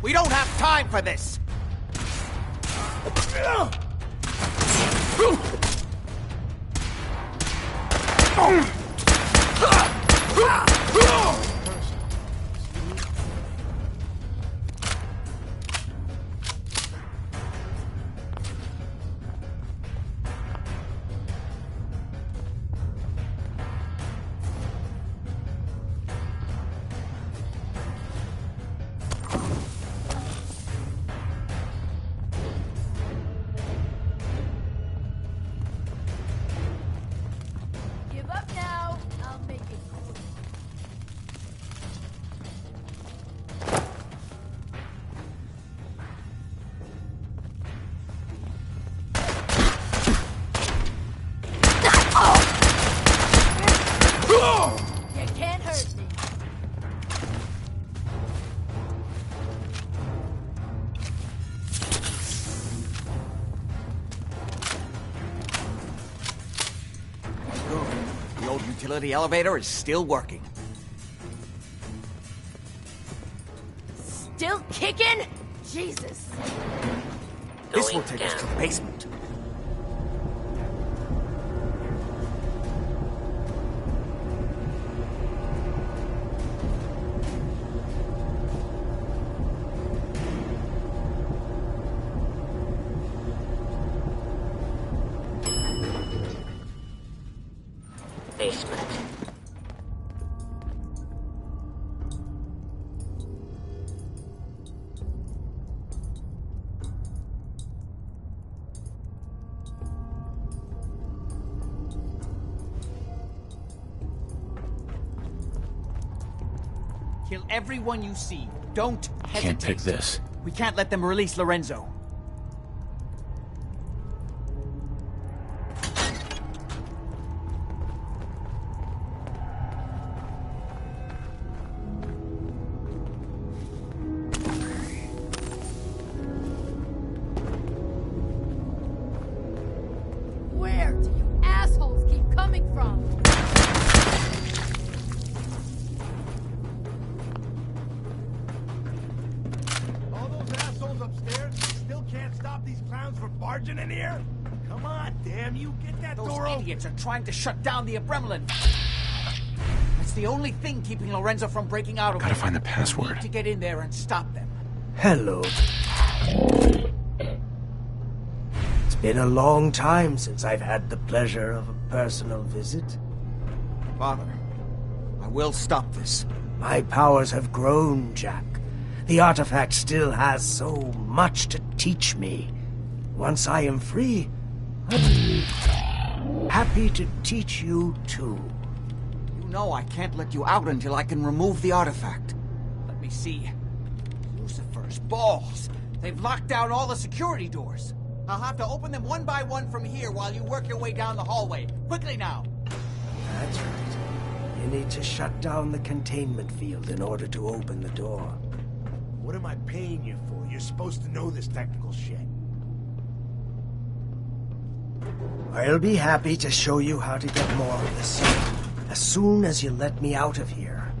We don't have time for this! Give up now. I'll make it quick. You can't hurt me. The old utility elevator is still working. Still kicking? Jesus. This will take us to the basement. Basement. Kill everyone you see. Don't hesitate. Can't pick this. We can't let them release Lorenzo. Where do you assholes keep coming from? All those assholes upstairs still can't stop these clowns from barging in here? Come on, damn you, get that Those door open! idiots are trying to shut down the Abremlin. That's the only thing keeping Lorenzo from breaking out of Gotta it. find the password. To get in there and stop them. Hello. It's been a long time since I've had the pleasure of a personal visit. Father, I will stop this. My powers have grown, Jack. The artifact still has so much to teach me. Once I am free, I'm happy to teach you too. You know I can't let you out until I can remove the artifact. Let me see. Monsters, balls. They've locked down all the security doors. I'll have to open them one by one from here while you work your way down the hallway. Quickly now. That's right. You need to shut down the containment field in order to open the door. What am I paying you for? You're supposed to know this technical shit. I'll be happy to show you how to get more of this as soon as you let me out of here.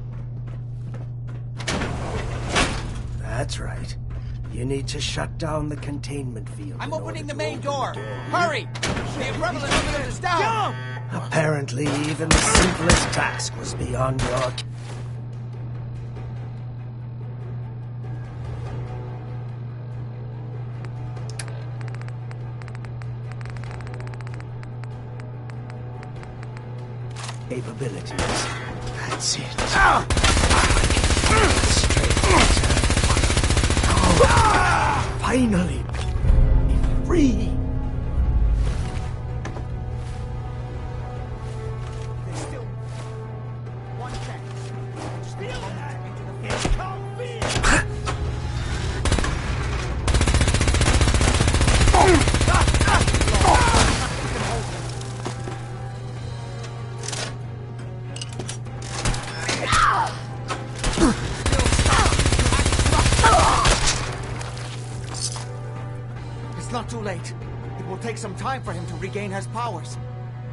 That's right. You need to shut down the containment field. I'm opening the main door. Hurry! The Abremlin field is down! Apparently, even the simplest task was beyond your... capabilities. That's it. Finally, be free. There's still one chance. Steal that into the field. It's not too late. It will take some time for him to regain his powers.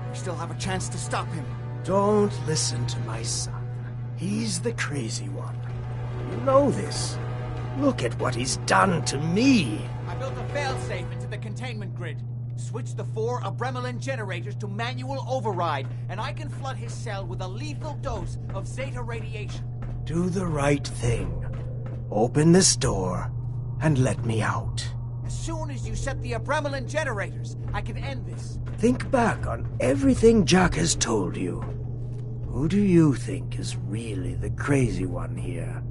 We still have a chance to stop him. Don't listen to my son. He's the crazy one. You know this. Look at what he's done to me. I built a failsafe into the containment grid. Switch the 4 Abremlin generators to manual override, and I can flood his cell with a lethal dose of Zeta radiation. Do the right thing. Open this door and let me out. As soon as you set the Abremlin generators, I can end this. Think back on everything Jack has told you. Who do you think is really the crazy one here?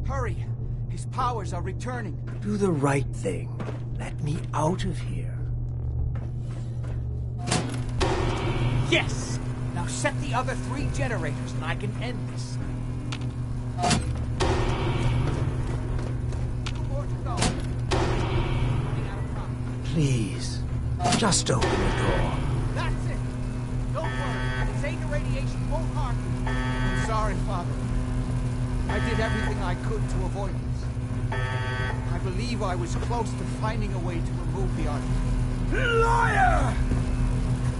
Hurry! His powers are returning. Do the right thing. Let me out of here. Yes! Now set the other 3 generators and I can end this. 2 more to go. Running out of time. Please, just open the door. That's it! Don't worry, the Zeta radiation won't harm you. I'm sorry, Father. I did everything I could to avoid this. I believe I was close to finding a way to remove the artifact. Liar!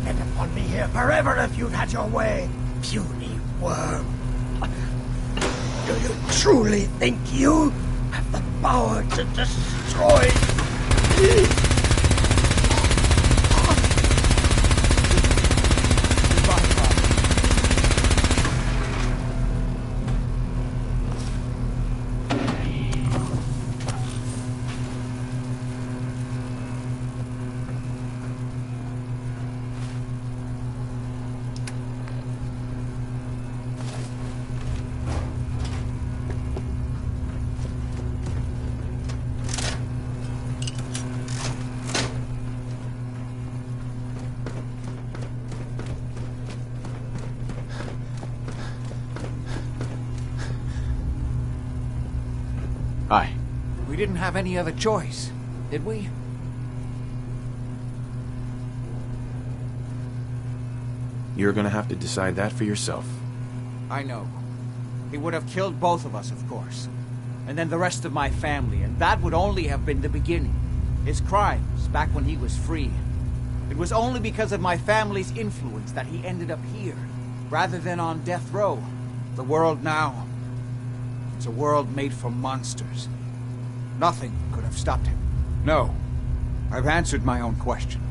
End upon me here forever if you'd had your way, puny worm. Do you truly think you have the power to destroy me? Hi. We didn't have any other choice, did we? You're gonna have to decide that for yourself. I know. He would have killed both of us, of course. And then the rest of my family, and that would only have been the beginning. His crimes, back when he was free. It was only because of my family's influence that he ended up here, rather than on death row. The world now, it's a world made for monsters. Nothing could have stopped him. No, I've answered my own question.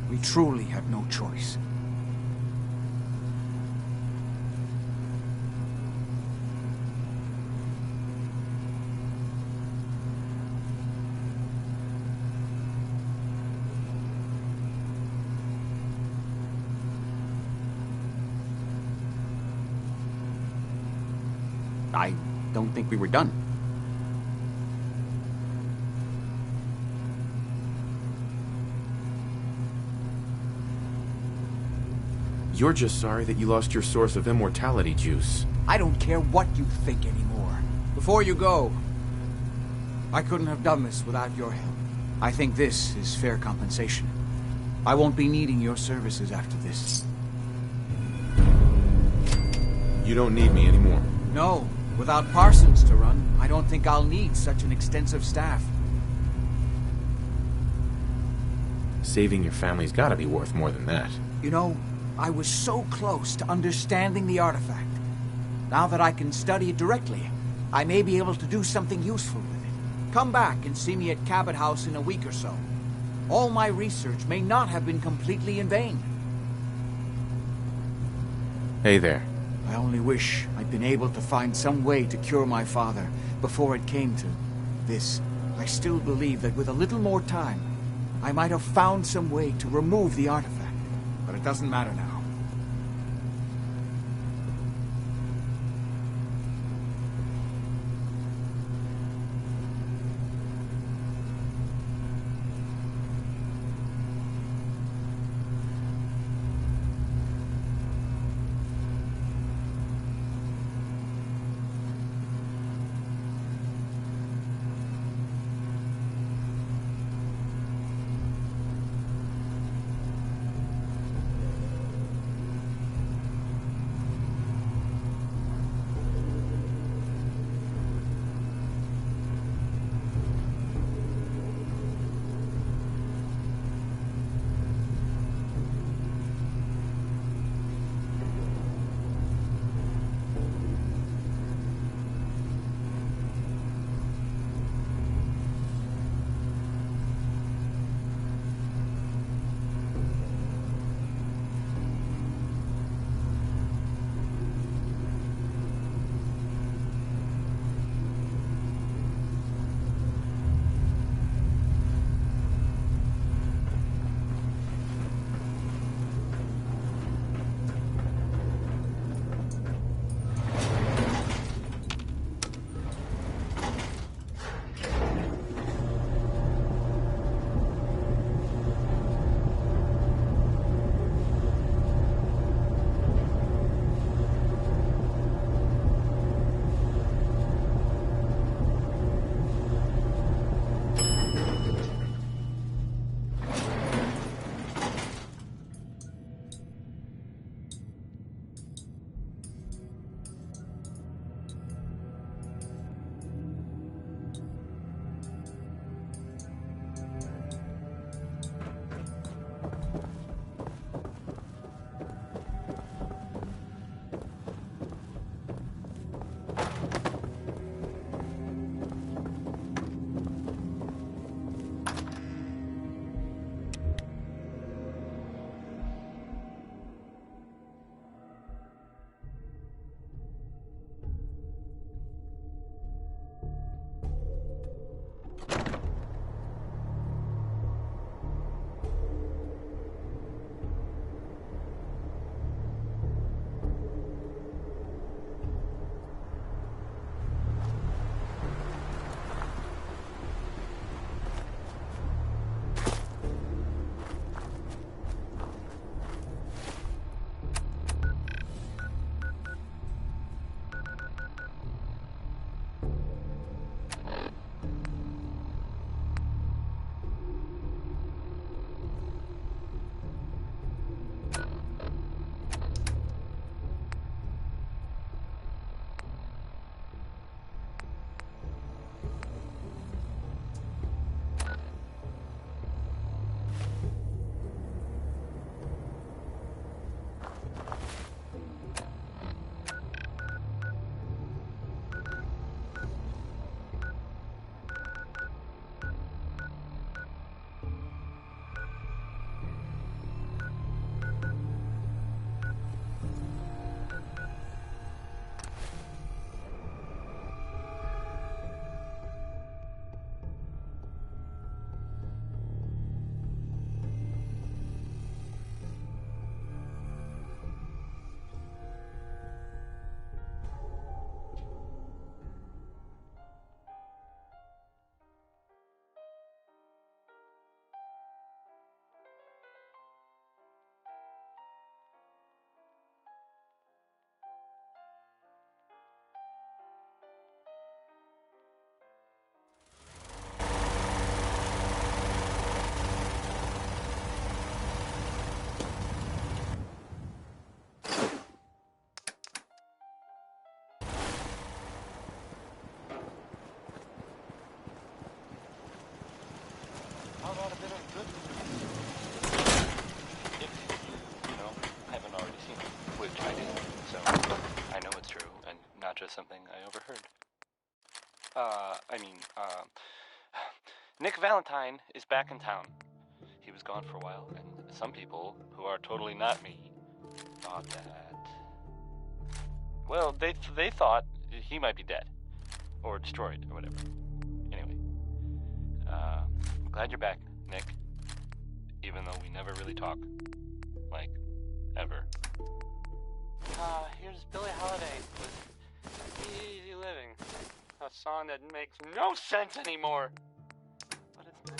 We truly have no choice. I don't think we were done. You're just sorry that you lost your source of immortality juice. I don't care what you think anymore. Before you go, I couldn't have done this without your help. I think this is fair compensation. I won't be needing your services after this. You don't need me anymore. No, without Parsons to run, I don't think I'll need such an extensive staff. Saving your family's gotta be worth more than that. You know, I was so close to understanding the artifact. Now that I can study it directly, I may be able to do something useful with it. Come back and see me at Cabot House in a week or so. All my research may not have been completely in vain. Hey there. I only wish I'd been able to find some way to cure my father before it came to this. I still believe that with a little more time, I might have found some way to remove the artifact. But it doesn't matter now. something I overheard. Nick Valentine is back in town. He was gone for a while, and some people, who are totally not me, thought that... Well, they thought he might be dead. Or destroyed, or whatever. Anyway. I'm glad you're back, Nick. Even though we never really talk. Like, ever. Here's Billie Holiday with Easy Living. A song that makes no sense anymore. But it's nice.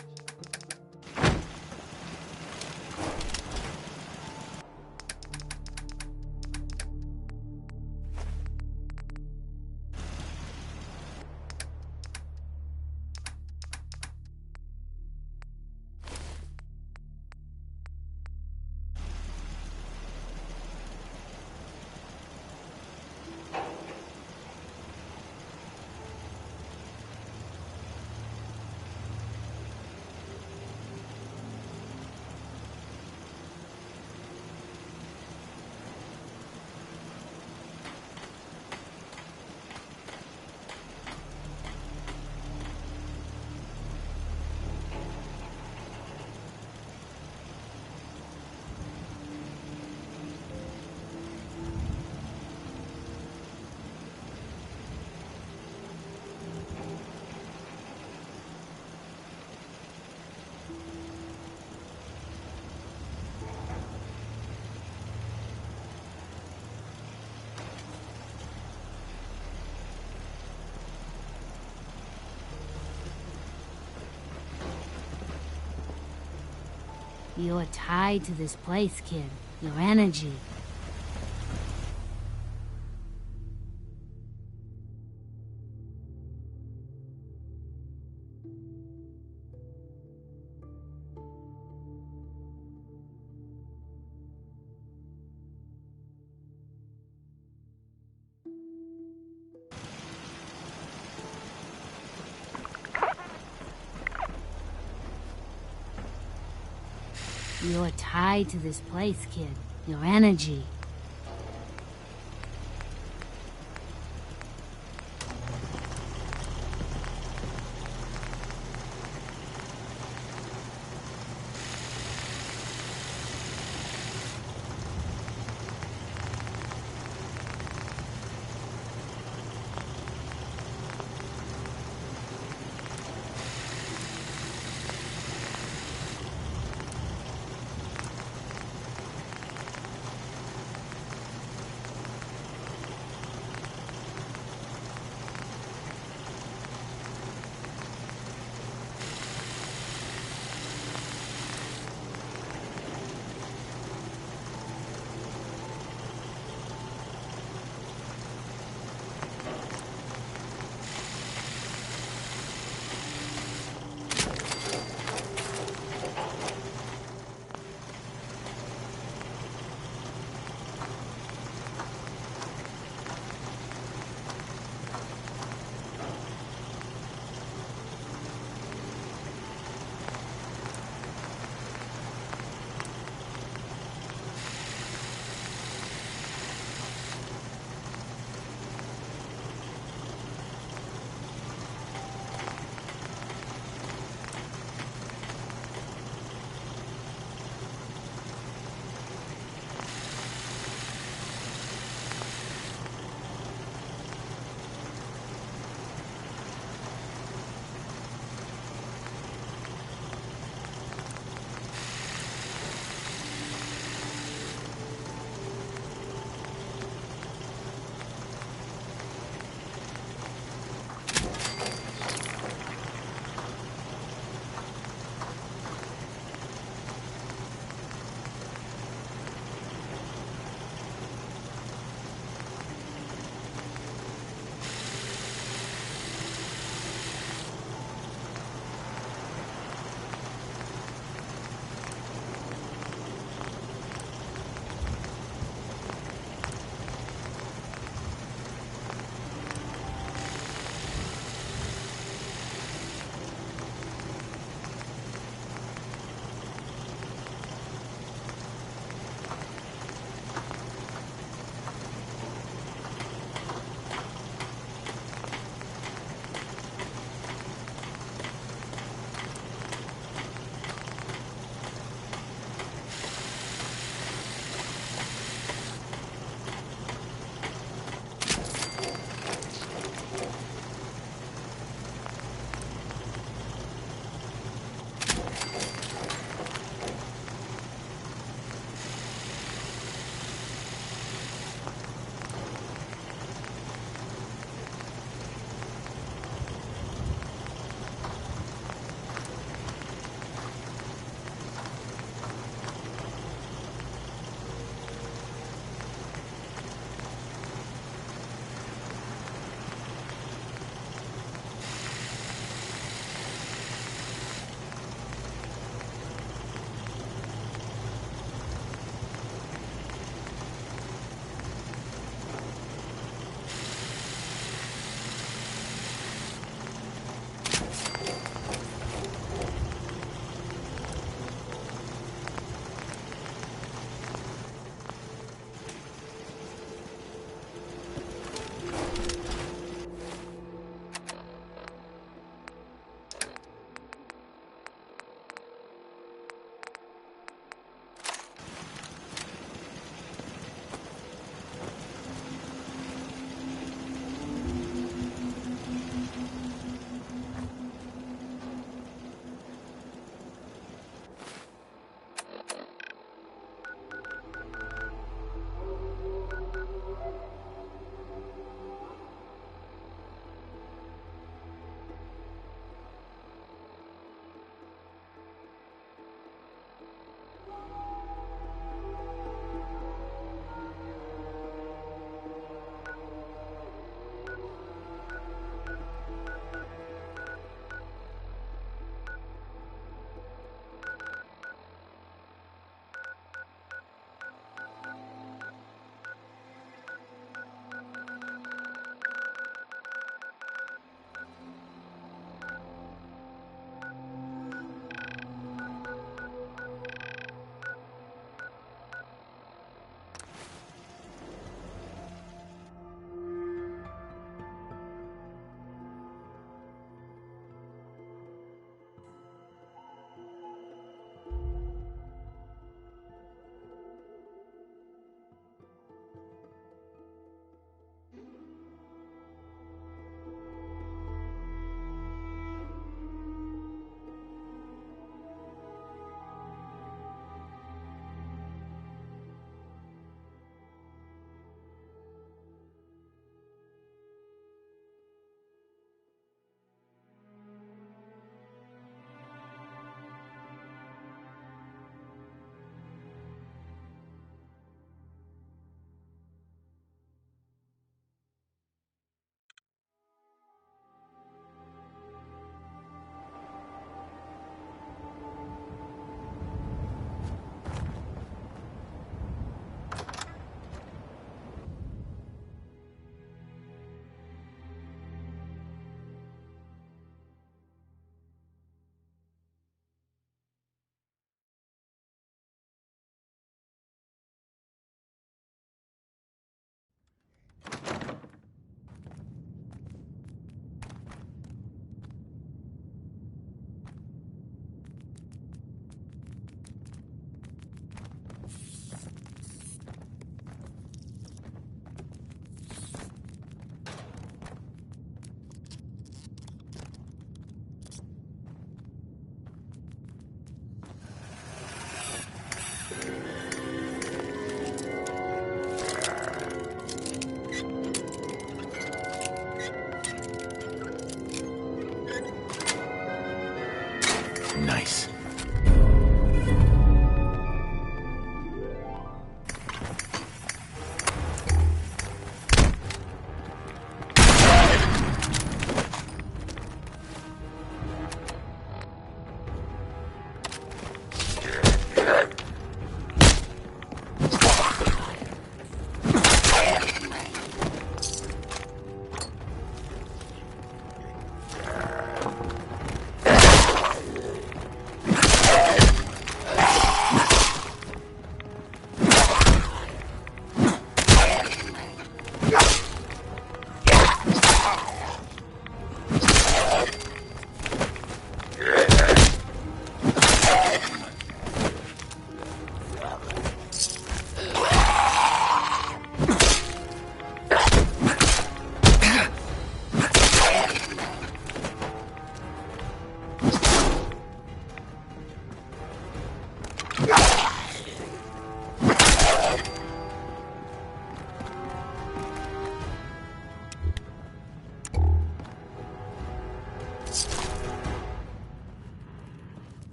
You're tied to this place, kid. Your energy. You're tied to this place, kid. Your energy.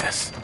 this.